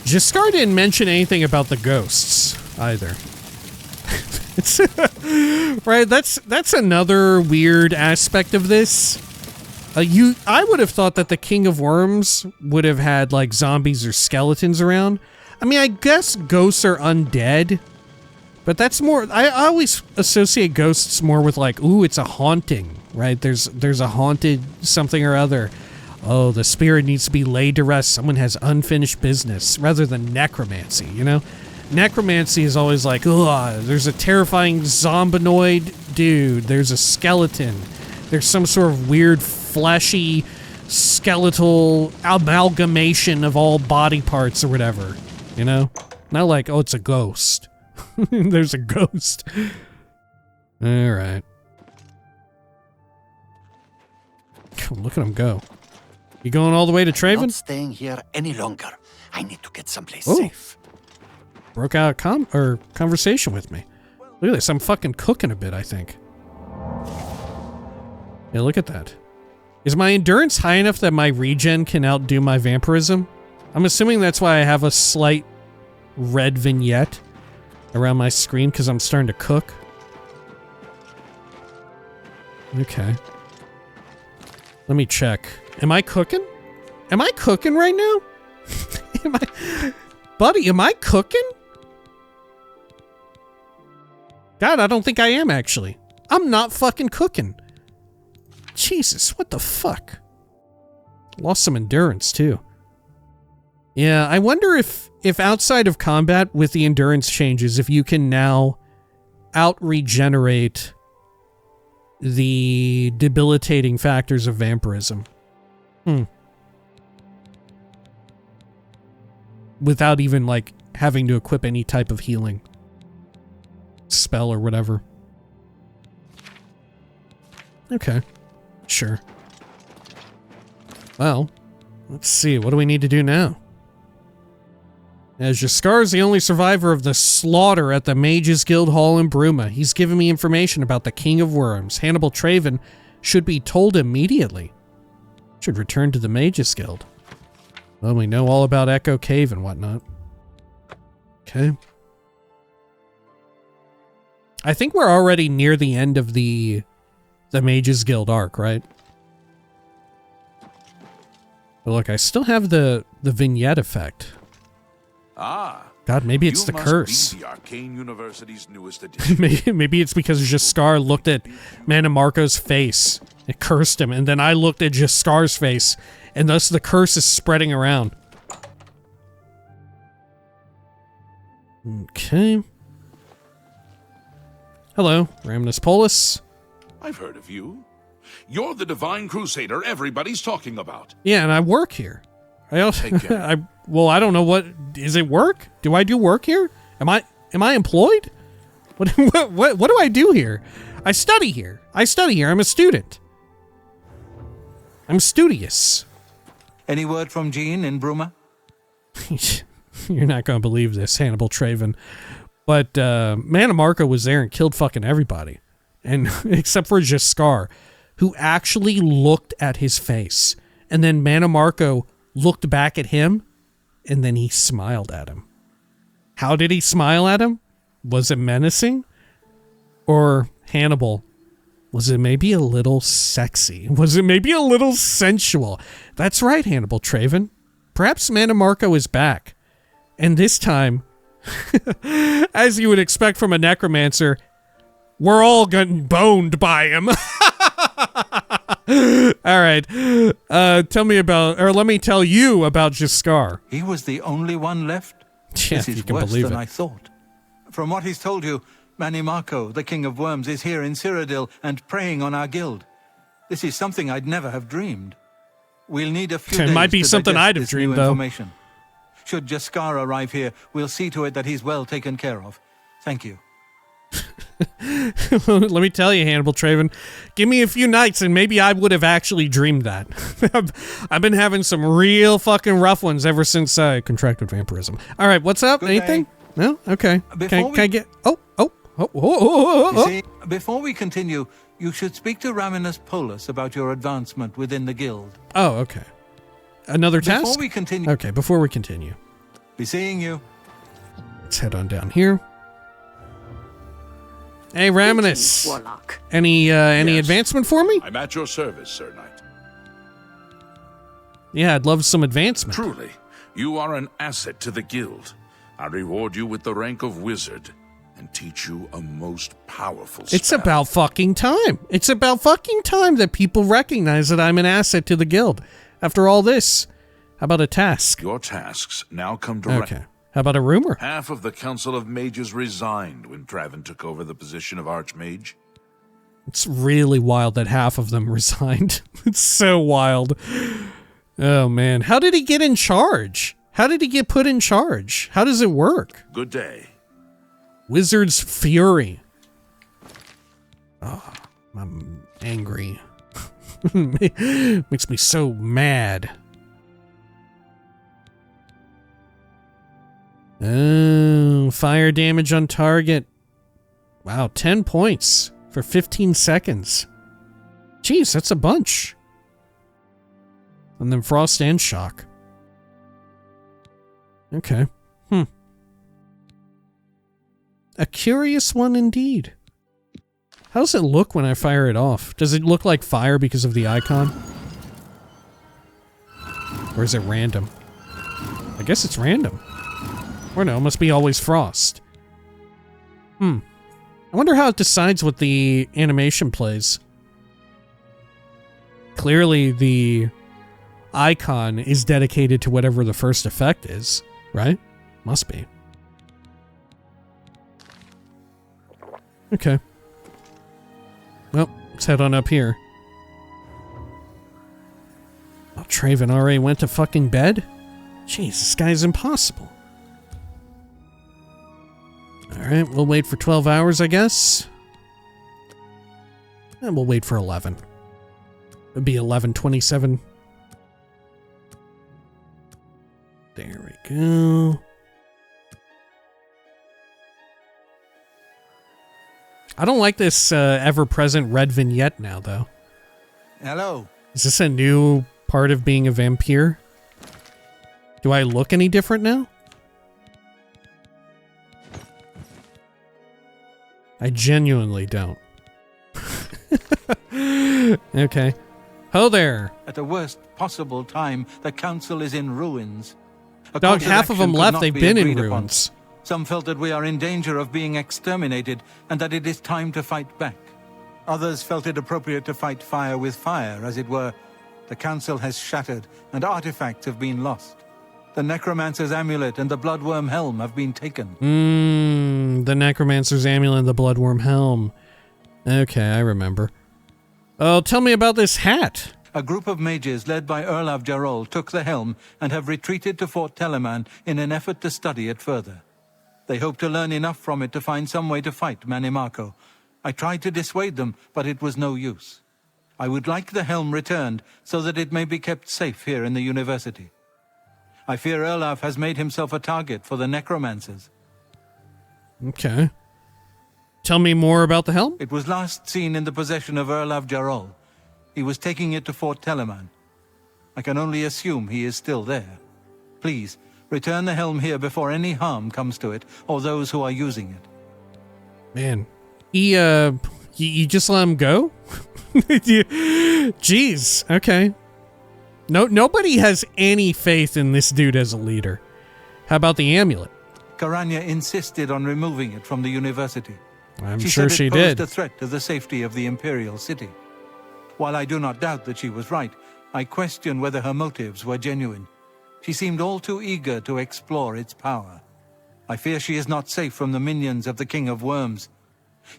Giscard didn't mention anything about the ghosts either. It's right, that's another weird aspect of this. I would have thought that the King of Worms would have had like zombies or skeletons around. I mean, I guess ghosts are undead, but that's more. I always associate ghosts more with like, ooh, it's a haunting, right? There's a haunted something or other. Oh, the spirit needs to be laid to rest. Someone has unfinished business, rather than necromancy. You know, necromancy is always like, oh, there's a terrifying zombinoid dude. There's a skeleton. There's some sort of weird fleshy skeletal amalgamation of all body parts or whatever, you know? Not like, oh, it's a ghost. There's a ghost. All right. Look at him go. You going all the way to Traven? Not staying here any longer. I need to get someplace safe. Broke out a conversation with me. Look at this. I'm fucking cooking a bit, I think. Yeah, look at that. Is my endurance high enough that my regen can outdo my vampirism? I'm assuming that's why I have a slight red vignette around my screen, because I'm starting to cook. Okay. Let me check. Am I cooking? Am I cooking right now? Buddy, am I cooking? God, I don't think I am, actually. I'm not fucking cooking. Jesus, what the fuck? Lost some endurance, too. Yeah, I wonder if outside of combat with the endurance changes, if you can now out-regenerate the debilitating factors of vampirism. Without even, like, having to equip any type of healing spell or whatever. Okay. Sure. Well, let's see. What do we need to do now? As Giscard is the only survivor of the slaughter at the Mages Guild Hall in Bruma, he's given me information about the King of Worms. Hannibal Traven should be told immediately. Should return to the Mages Guild. Well, we know all about Echo Cave and whatnot. Okay. I think we're already near the end of the Mages Guild arc, right? But look, I still have the vignette effect. Ah. God, maybe it's the curse. Be the Arcane University's newest edition. maybe it's because Giscard looked at Manimarco's face. It cursed him, and then I looked at Giscard's face, and thus the curse is spreading around. Okay. Hello, Ramnus Polus. I've heard of you. You're the Divine Crusader everybody's talking about. Yeah, and I work here. I also, Take care. I don't know what is it work? Do I do work here? Am I employed? What do I do here? I study here. I'm a student. I'm studious. Any word from Jean in Bruma? You're not going to believe this, Hannibal Traven. But Manimarco was there and killed fucking everybody. And except for Giscard, who actually looked at his face. And then Manimarco looked back at him, and then he smiled at him. How did he smile at him? Was it menacing? Or Hannibal, was it maybe a little sexy? Was it maybe a little sensual? That's right, Hannibal Traven. Perhaps Manimarco is back. And this time, as you would expect from a necromancer, we're all getting boned by him. All right. Tell me about, or let me tell you about Giscard. He was the only one left? Yeah, this is you can worse believe than it. I thought. From what he's told you, Manimarco, the King of Worms, is here in Cyrodiil and preying on our guild. This is something I'd never have dreamed. We'll need a few days It might be to something digest I'd have this dreamed, new though. information. Should Giscard arrive here, we'll see to it that he's well taken care of. Thank you. Let me tell you, Hannibal Traven, give me a few nights and maybe I would have actually dreamed that. I've been having some real fucking rough ones ever since I contracted vampirism. All right, what's up? Good Anything? day. No? Okay. Can I get... Oh. You see, before we continue, you should speak to Raminus Polus about your advancement within the guild. Oh, okay. Another task? Before we continue... Okay, before we continue. Be seeing you. Let's head on down here. Hey, Raminus. Warlock. Any Yes. advancement for me? I'm at your service, Sir Knight. Yeah, I'd love some advancement. Truly, you are an asset to the guild. I reward you with the rank of wizard and teach you a most powerful spell. It's about fucking time. It's about fucking time that people recognize that I'm an asset to the guild. After all this, how about a task? Your tasks now come direct. Okay. How about a rumor? Half of the Council of Mages resigned when Traven took over the position of Archmage. It's really wild that half of them resigned. It's so wild. Oh, man. How did he get in charge? How did he get put in charge? How does it work? Good day. Wizard's Fury. Oh, I'm angry. Makes me so mad. Oh, fire damage on target. Wow, 10 points for 15 seconds. Jeez, that's a bunch. And then frost and shock. Okay. A curious one indeed. How does it look when I fire it off? Does it look like fire because of the icon? Or is it random? I guess it's random. Or no, it must be always frost. I wonder how it decides what the animation plays. Clearly the icon is dedicated to whatever the first effect is, right? Must be. Okay. Well, let's head on up here. Oh, Traven already went to fucking bed? Jeez, this guy's impossible. Alright, we'll wait for 12 hours, I guess. And we'll wait for 11. It'd be 11:27. There we go. I don't like this ever-present red vignette now, though. Hello. Is this a new part of being a vampire? Do I look any different now? I genuinely don't. Okay. Ho there. At the worst possible time, the council is in ruins. Dog, half of them left. They've been in ruins. Some felt that we are in danger of being exterminated and that it is time to fight back. Others felt it appropriate to fight fire with fire, as it were. The council has shattered and artifacts have been lost. The necromancer's amulet and the bloodworm helm have been taken. The necromancer's amulet and the bloodworm helm. Okay, I remember. Oh, tell me about this hat. A group of mages led by Erlav Jarol took the helm and have retreated to Fort Telemann in an effort to study it further. They hope to learn enough from it to find some way to fight Manimarco. I tried to dissuade them, but it was no use. I would like the helm returned so that it may be kept safe here in the university. I fear Erlav has made himself a target for the necromancers. Okay. Tell me more about the helm? It was last seen in the possession of Erlav Jarol. He was taking it to Fort Telemann. I can only assume he is still there. Please, return the helm here before any harm comes to it, or those who are using it. Man, you just let him go? Jeez, okay. Nobody has any faith in this dude as a leader. How about the amulet? Karanya insisted on removing it from the university. I'm sure she did. She said it posed did. a threat to the safety of the Imperial City. While I do not doubt that she was right, I question whether her motives were genuine. She seemed all too eager to explore its power. I fear she is not safe from the minions of the King of Worms.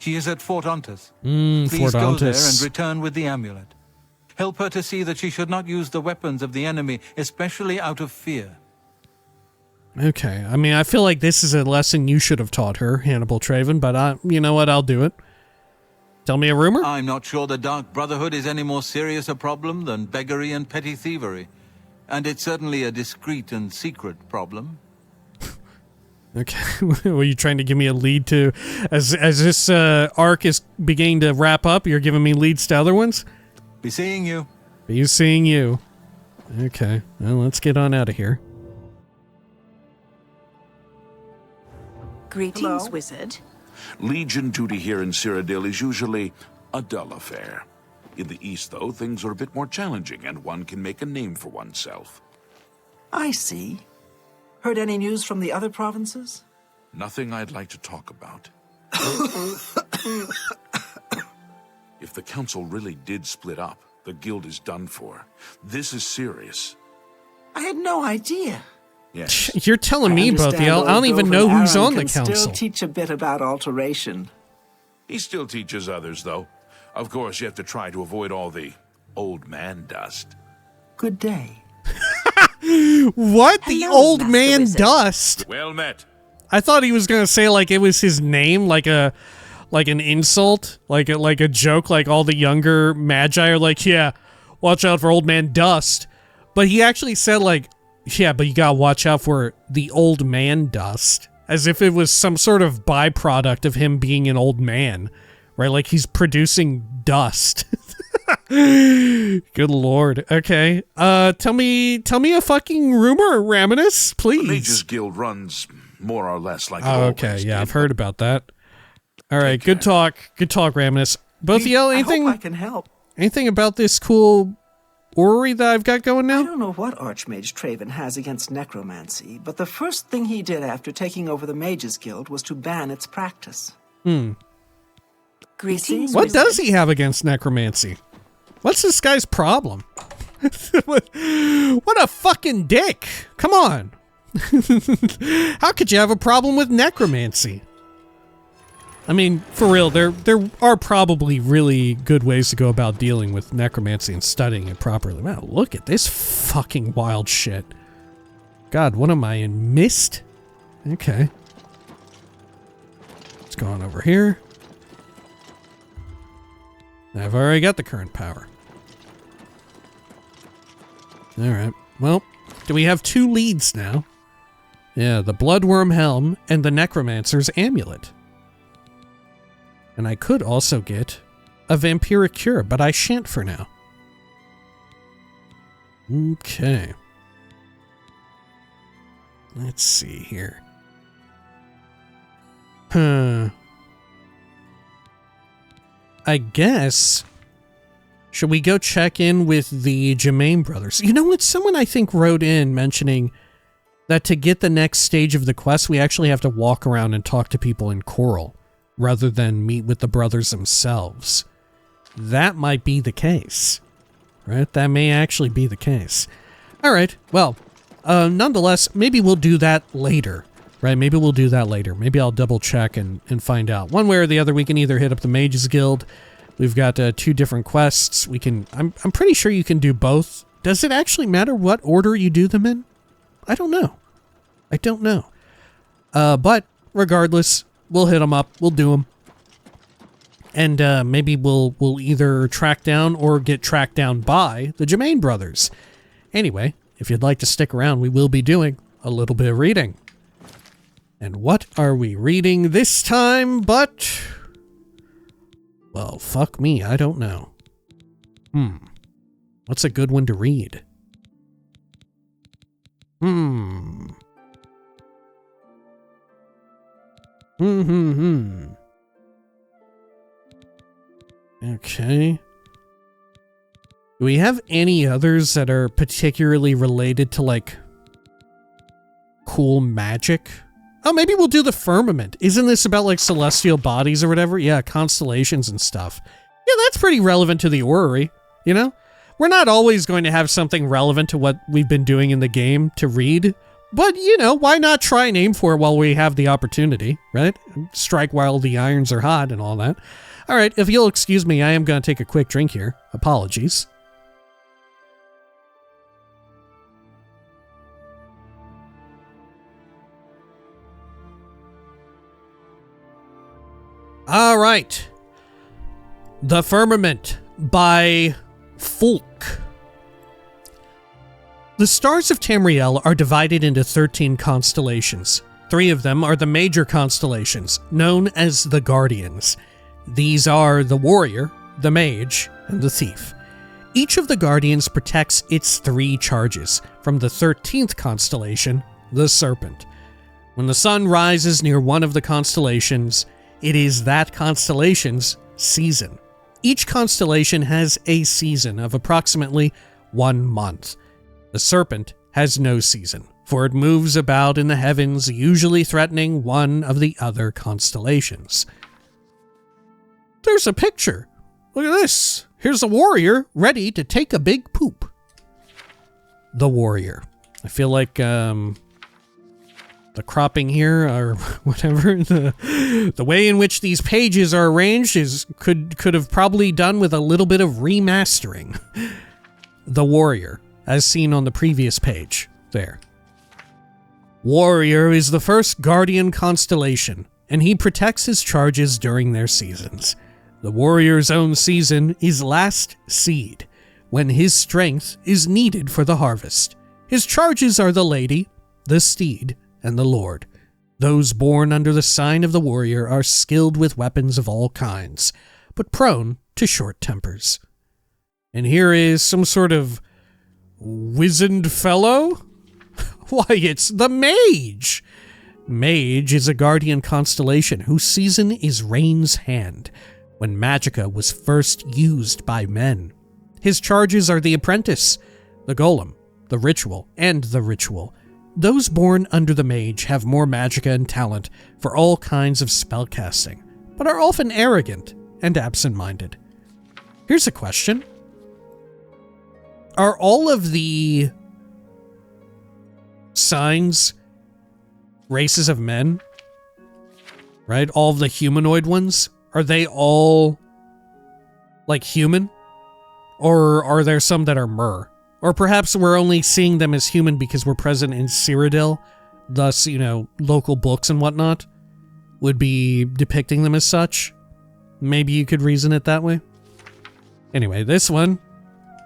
She is at Fort Ontus. Please Fort go Ontus. there and return with the amulet. Help her to see that she should not use the weapons of the enemy, especially out of fear. Okay, I mean, I feel like this is a lesson you should have taught her, Hannibal Traven, but you know what, I'll do it. Tell me a rumor? I'm not sure the Dark Brotherhood is any more serious a problem than beggary and petty thievery. And it's certainly a discreet and secret problem. Okay, were you trying to give me a lead to, as this arc is beginning to wrap up, you're giving me leads to other ones? Be seeing you. Be seeing you. Okay, well, let's get on out of here. Greetings, Hello? wizard. Legion duty here in Cyrodiil is usually a dull affair. In the east, though, things are a bit more challenging, and one can make a name for oneself. I see. Heard any news from the other provinces? Nothing I'd like to talk about. If the council really did split up, the guild is done for. This is serious. I had no idea. Yes. You're telling me about the... I don't even know who's on the council. Still teach a bit about alteration. He still teaches others, though. Of course, you have to try to avoid all the old man dust. Good day. What? The Hello, old Master man Wizard. dust? Well met. I thought he was gonna say like it was his name, like an insult, like a joke, like all the younger magi are like, yeah, watch out for old man dust. But he actually said like, yeah, but you gotta watch out for the old man dust, as if it was some sort of byproduct of him being an old man, right? Like he's producing dust. Good lord. Okay. Tell me a fucking rumor, Raminus, please. The Mages Guild runs more or less like it okay, always yeah, did, I've heard about that. All right, Take good talk, Raminus. Both of y'all, anything? I hope I can help. Anything about this cool orrery that I've got going I now? don't know what Archmage Traven has against necromancy, but the first thing he did after taking over the Mages Guild was to ban its practice. Greetings, What wizard. does he have against necromancy? What's this guy's problem? What a fucking dick. Come on. How could you have a problem with necromancy? I mean, for real, there are probably really good ways to go about dealing with necromancy and studying it properly. Wow, look at this fucking wild shit. God, what am I in mist? Okay. Let's go on over here. I've already got the current power. Alright, well, do we have 2 leads now? Yeah, the Bloodworm Helm and the Necromancer's Amulet. And I could also get a Vampiric Cure, but I shan't for now. Okay. Let's see here. I guess... Should we go check in with the Germain brothers? You know what? Someone I think wrote in mentioning that to get the next stage of the quest, we actually have to walk around and talk to people in Coral, rather than meet with the brothers themselves. That might be the case. Right? That may actually be the case. Alright, well, nonetheless, maybe we'll do that later. Right? Maybe we'll do that later. Maybe I'll double check and find out. One way or the other, we can either hit up the Mages Guild. We've got 2 different quests. We can. I'm pretty sure you can do both. Does it actually matter what order you do them in? I don't know. I don't know. But regardless, we'll hit them up. We'll do them. And maybe we'll either track down or get tracked down by the Germain brothers. Anyway, if you'd like to stick around, we will be doing a little bit of reading. And what are we reading this time but... Well, fuck me, I don't know. What's a good one to read? Okay. Do we have any others that are particularly related to, like, cool magic? Oh, maybe we'll do the Firmament. Isn't this about, like, celestial bodies or whatever? Yeah, constellations and stuff. Yeah, that's pretty relevant to the orrery, you know? We're not always going to have something relevant to what we've been doing in the game to read, but, you know, why not try and aim for it while we have the opportunity, right? Strike while the irons are hot and all that. All right, if you'll excuse me, I am going to take a quick drink here. Apologies. All right. The Firmament by Folk. The stars of Tamriel are divided into 13 constellations. 3 of them are the major constellations, known as the Guardians. These are the Warrior, the Mage, and the Thief. Each of the Guardians protects its 3 charges from the 13th constellation, the Serpent. When the sun rises near one of the constellations, it is that constellation's season. Each constellation has a season of approximately 1 month. The Serpent has no season, for it moves about in the heavens, usually threatening one of the other constellations. There's a picture. Look at this. Here's a warrior ready to take a big poop. The Warrior. I feel like the cropping here, or whatever, the way in which these pages are arranged could have probably done with a little bit of remastering. The Warrior, as seen on the previous page, there. Warrior is the first Guardian constellation, and he protects his charges during their seasons. The Warrior's own season is Last Seed, when his strength is needed for the harvest. His charges are the Lady, the Steed, and the Lord. Those born under the sign of the Warrior are skilled with weapons of all kinds, but prone to short tempers. And here is some sort of wizened fellow? Why, it's the Mage! Mage is a Guardian constellation whose season is Rain's Hand, when magicka was first used by men. His charges are the Apprentice, the Golem, the Ritual, and the Ritual. Those born under the Mage have more magicka and talent for all kinds of spellcasting, but are often arrogant and absent-minded. Here's a question. Are all of the signs races of men? Right? All of the humanoid ones? Are they all, like, human? Or are there some that are mer? Or perhaps we're only seeing them as human because we're present in Cyrodiil, thus, local books and whatnot would be depicting them as such. Maybe you could reason it that way. Anyway, this one,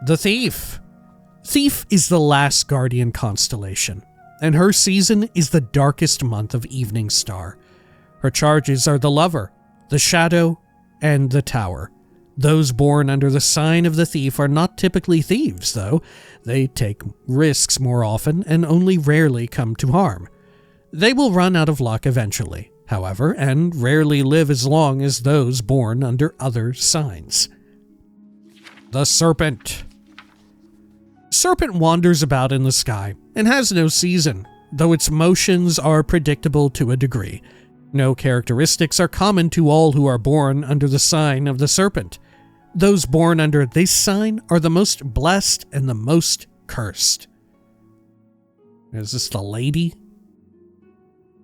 the Thief. Thief is the last Guardian constellation, and her season is the darkest month of Evening Star. Her charges are the Lover, the Shadow, and the Tower. Those born under the sign of the Thief are not typically thieves, though. They take risks more often and only rarely come to harm. They will run out of luck eventually, however, and rarely live as long as those born under other signs. The Serpent. Serpent wanders about in the sky and has no season, though its motions are predictable to a degree. No characteristics are common to all who are born under the sign of the Serpent. Those born under this sign are the most blessed and the most cursed. Is this the Lady?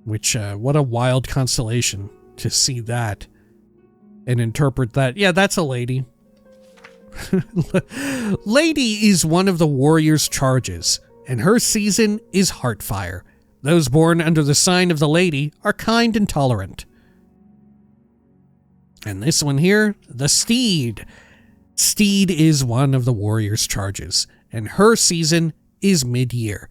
Which, what a wild constellation to see that and interpret that. Yeah, that's a lady. Lady is one of the Warrior's charges, and her season is Heartfire. Those born under the sign of the Lady are kind and tolerant. And this one here, the Steed. Steed is one of the Warrior's charges, and her season is mid-year.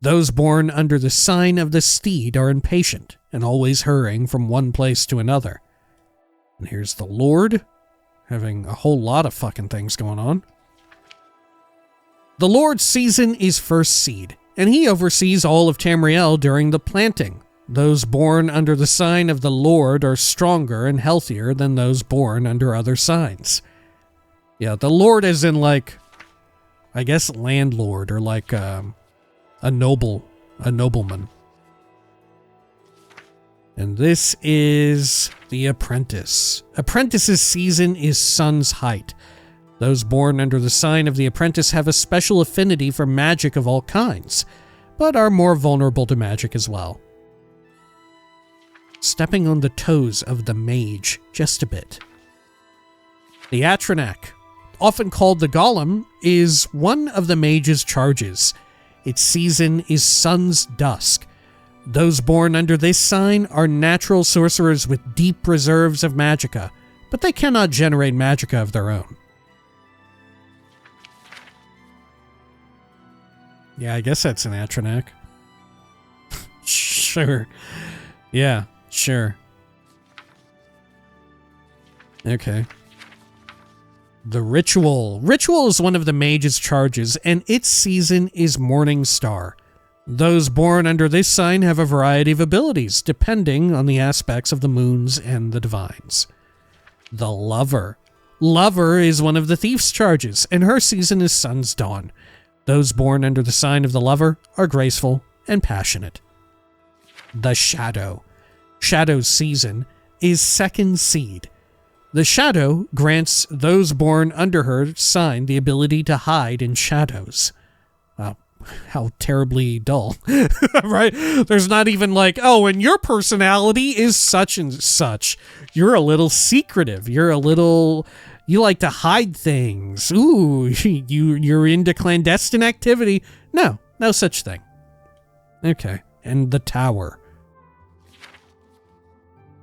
Those born under the sign of the Steed are impatient and always hurrying from one place to another. And here's the Lord, having a whole lot of fucking things going on. The Lord's season is First Seed, and he oversees all of Tamriel during the planting. Those born under the sign of the Lord are stronger and healthier than those born under other signs. Yeah, the Lord is in, like, I guess landlord, or like a nobleman. And this is the Apprentice. Apprentice's season is Sun's Height. Those born under the sign of the Apprentice have a special affinity for magic of all kinds, but are more vulnerable to magic as well. Stepping on the toes of the Mage just a bit. The Atronak, often called the Golem, is one of the Mage's charges. Its season is Sun's Dusk. Those born under this sign are natural sorcerers with deep reserves of magicka, but they cannot generate magicka of their own. Yeah, I guess that's an Atronak. Sure. Yeah, sure. Okay. The Ritual. Ritual is one of the mage's charges, and its season is Morning Star. Those born under this sign have a variety of abilities, depending on the aspects of the moons and the divines. The Lover. Lover is one of the thief's charges, and her season is Sun's Dawn. Those born under the sign of the Lover are graceful and passionate. The Shadow. Shadow's season is Second Seed. The Shadow grants those born under her sign the ability to hide in shadows. Wow, how terribly dull, right? There's not even like, oh, and your personality is such and such. You're a little secretive. You like to hide things. Ooh, you're into clandestine activity. No such thing. Okay, and the Tower.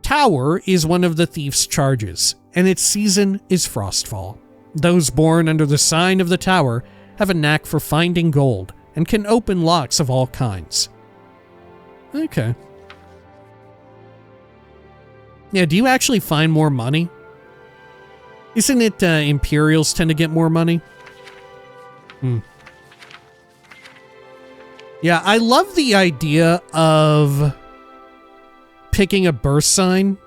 Tower is one of the thief's charges, and its season is Frostfall. Those born under the sign of the Tower have a knack for finding gold and can open locks of all kinds. Okay. Yeah, do you actually find more money? Isn't it Imperials tend to get more money? Yeah, I love the idea of picking a birth sign,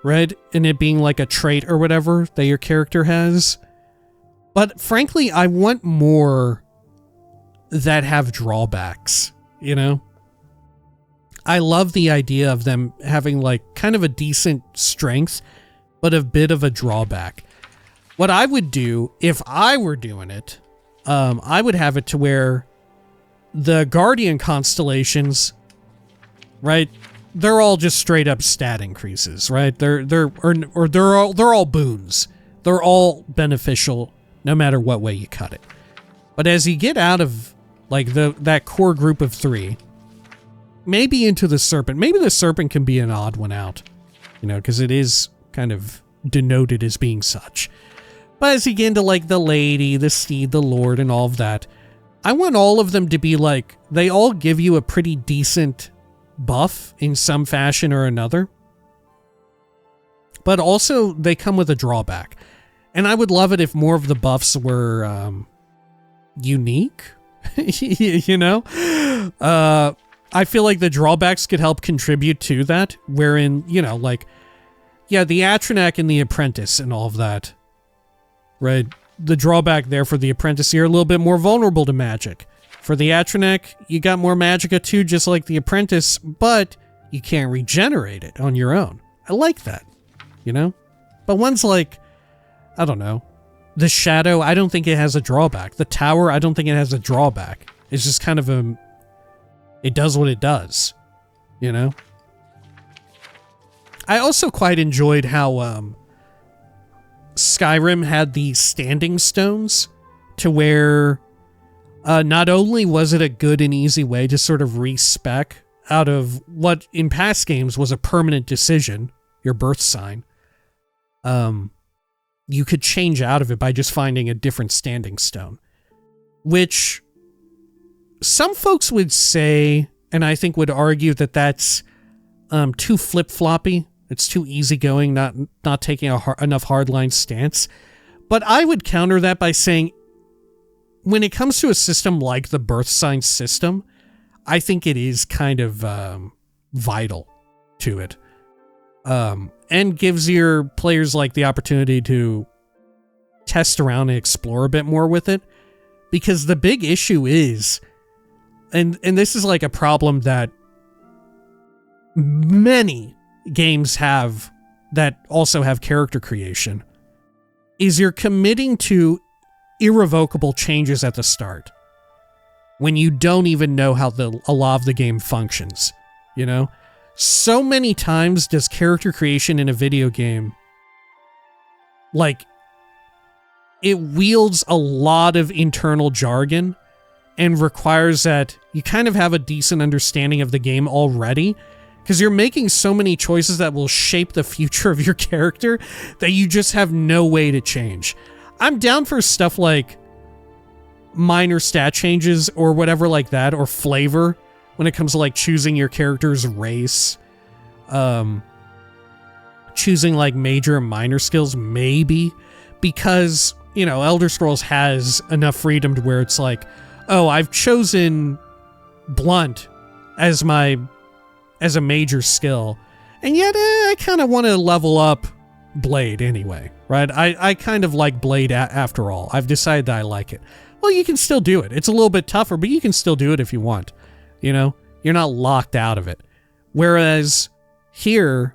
right? And it being like a trait or whatever that your character has. But frankly, I want more that have drawbacks, you know? I love the idea of them having like kind of a decent strength, but a bit of a drawback. What I would do if I were doing it, I would have it to where the Guardian constellations, right? They're all just straight up stat increases, right? They're all boons. They're all beneficial no matter what way you cut it. But as you get out of like that core group of 3, maybe into the Serpent. Maybe the Serpent can be an odd one out, you know, because it is kind of denoted as being such. But as you get into like the Lady, the Steed, the Lord, and all of that, I want all of them to be like, they all give you a pretty decent buff in some fashion or another. But also, they come with a drawback. And I would love it if more of the buffs were unique, you know? I feel like the drawbacks could help contribute to that, wherein, you know, like, yeah, the Atronach and the Apprentice and all of that, right? The drawback there for the Apprentice, you're a little bit more vulnerable to magic. For the Atronach, you got more magicka too, just like the Apprentice, but you can't regenerate it on your own. I like that, you know? But one's like, I don't know. The Shadow, I don't think it has a drawback. The Tower, I don't think it has a drawback. It's just kind of it does what it does, you know? I also quite enjoyed how Skyrim had the standing stones to where not only was it a good and easy way to sort of respec out of what in past games was a permanent decision, your birth sign, you could change out of it by just finding a different standing stone, which some folks would say, and I think would argue that that's too flip-floppy. It's too easygoing, not taking enough hardline stance. But I would counter that by saying, when it comes to a system like the birth sign system, I think it is kind of vital to it. And gives your players like the opportunity to test around and explore a bit more with it. Because the big issue is, and this is like a problem that many games have that also have character creation, is you're committing to irrevocable changes at the start when you don't even know how a lot of the game functions, you know? So many times does character creation in a video game, like, it wields a lot of internal jargon and requires that you kind of have a decent understanding of the game already, because you're making so many choices that will shape the future of your character that you just have no way to change. I'm down for stuff like minor stat changes or whatever like that, or flavor, when it comes to like choosing your character's race, choosing like major and minor skills, maybe, because, you know, Elder Scrolls has enough freedom to where it's like, oh, I've chosen blunt as a major skill, and yet I kind of want to level up blade anyway, right? I kind of like blade after all. I've decided that I like it. Well, you can still do it. It's a little bit tougher, but you can still do it if you want. You know, you're not locked out of it. Whereas here,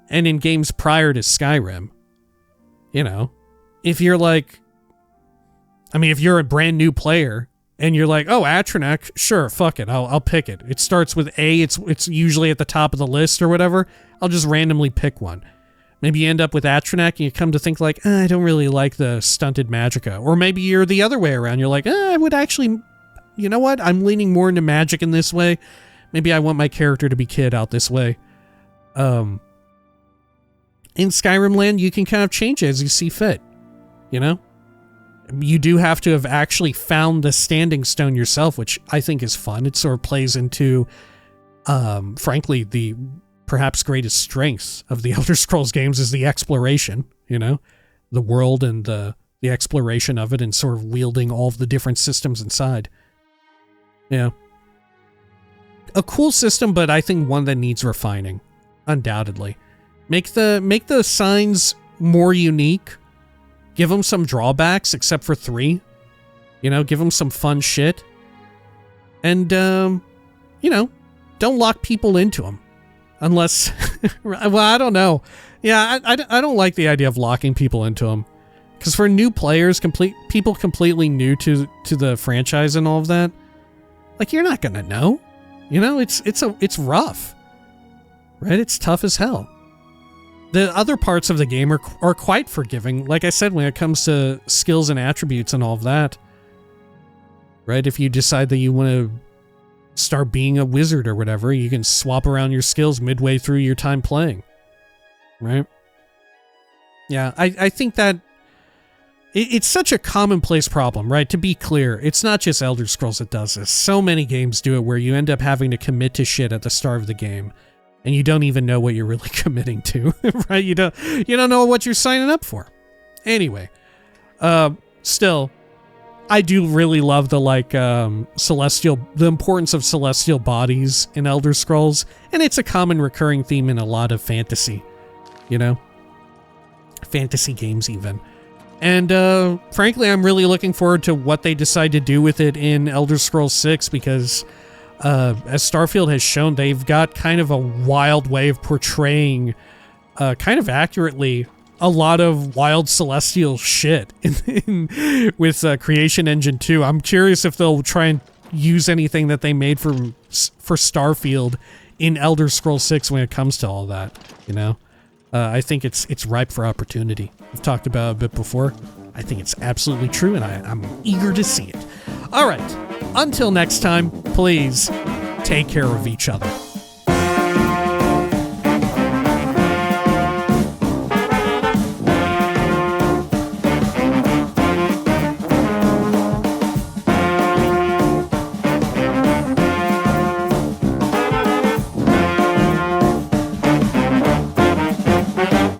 and in games prior to Skyrim, you know, if you're like, I mean, if you're a brand new player and you're like, oh, Atronach, sure, fuck it, I'll pick it. It starts with A, it's usually at the top of the list or whatever. I'll just randomly pick one. Maybe you end up with Atronach and you come to think like, I don't really like the stunted magicka. Or maybe you're the other way around. You're like, I would actually, you know what? I'm leaning more into magic in this way. Maybe I want my character to be kid out this way. In Skyrim land, you can kind of change it as you see fit. You know? You do have to have actually found the standing stone yourself, which I think is fun. It sort of plays into, frankly, the perhaps greatest strength of the Elder Scrolls games is the exploration, you know, the world and the exploration of it and sort of wielding all of the different systems inside. Yeah. A cool system, but I think one that needs refining, undoubtedly. Make the signs more unique. Give them some drawbacks, except for 3. You know, give them some fun shit. And, you know, don't lock people into them. Unless, well, I don't know. Yeah, I don't like the idea of locking people into them. Because for new players, people completely new to the franchise and all of that, like, you're not gonna know. You know, it's rough. Right? It's tough as hell. The other parts of the game are quite forgiving, like I said, when it comes to skills and attributes and all of that. Right? If you decide that you want to start being a wizard or whatever, you can swap around your skills midway through your time playing. Right? Yeah, I think that it's such a commonplace problem, right? To be clear, it's not just Elder Scrolls that does this. So many games do it where you end up having to commit to shit at the start of the game, and you don't even know what you're really committing to, right? You don't know what you're signing up for. Anyway, still, I do really love the the importance of celestial bodies in Elder Scrolls, and it's a common recurring theme in a lot of fantasy, you know, fantasy games even. And frankly, I'm really looking forward to what they decide to do with it in Elder Scrolls 6, because as Starfield has shown, they've got kind of a wild way of portraying kind of accurately a lot of wild celestial shit with Creation Engine 2. I'm curious if they'll try and use anything that they made for Starfield in Elder Scrolls 6 when it comes to all that, you know? I think it's ripe for opportunity. We've talked about it a bit before. I think it's absolutely true, and I'm eager to see it. All right, until next time, please take care of each other.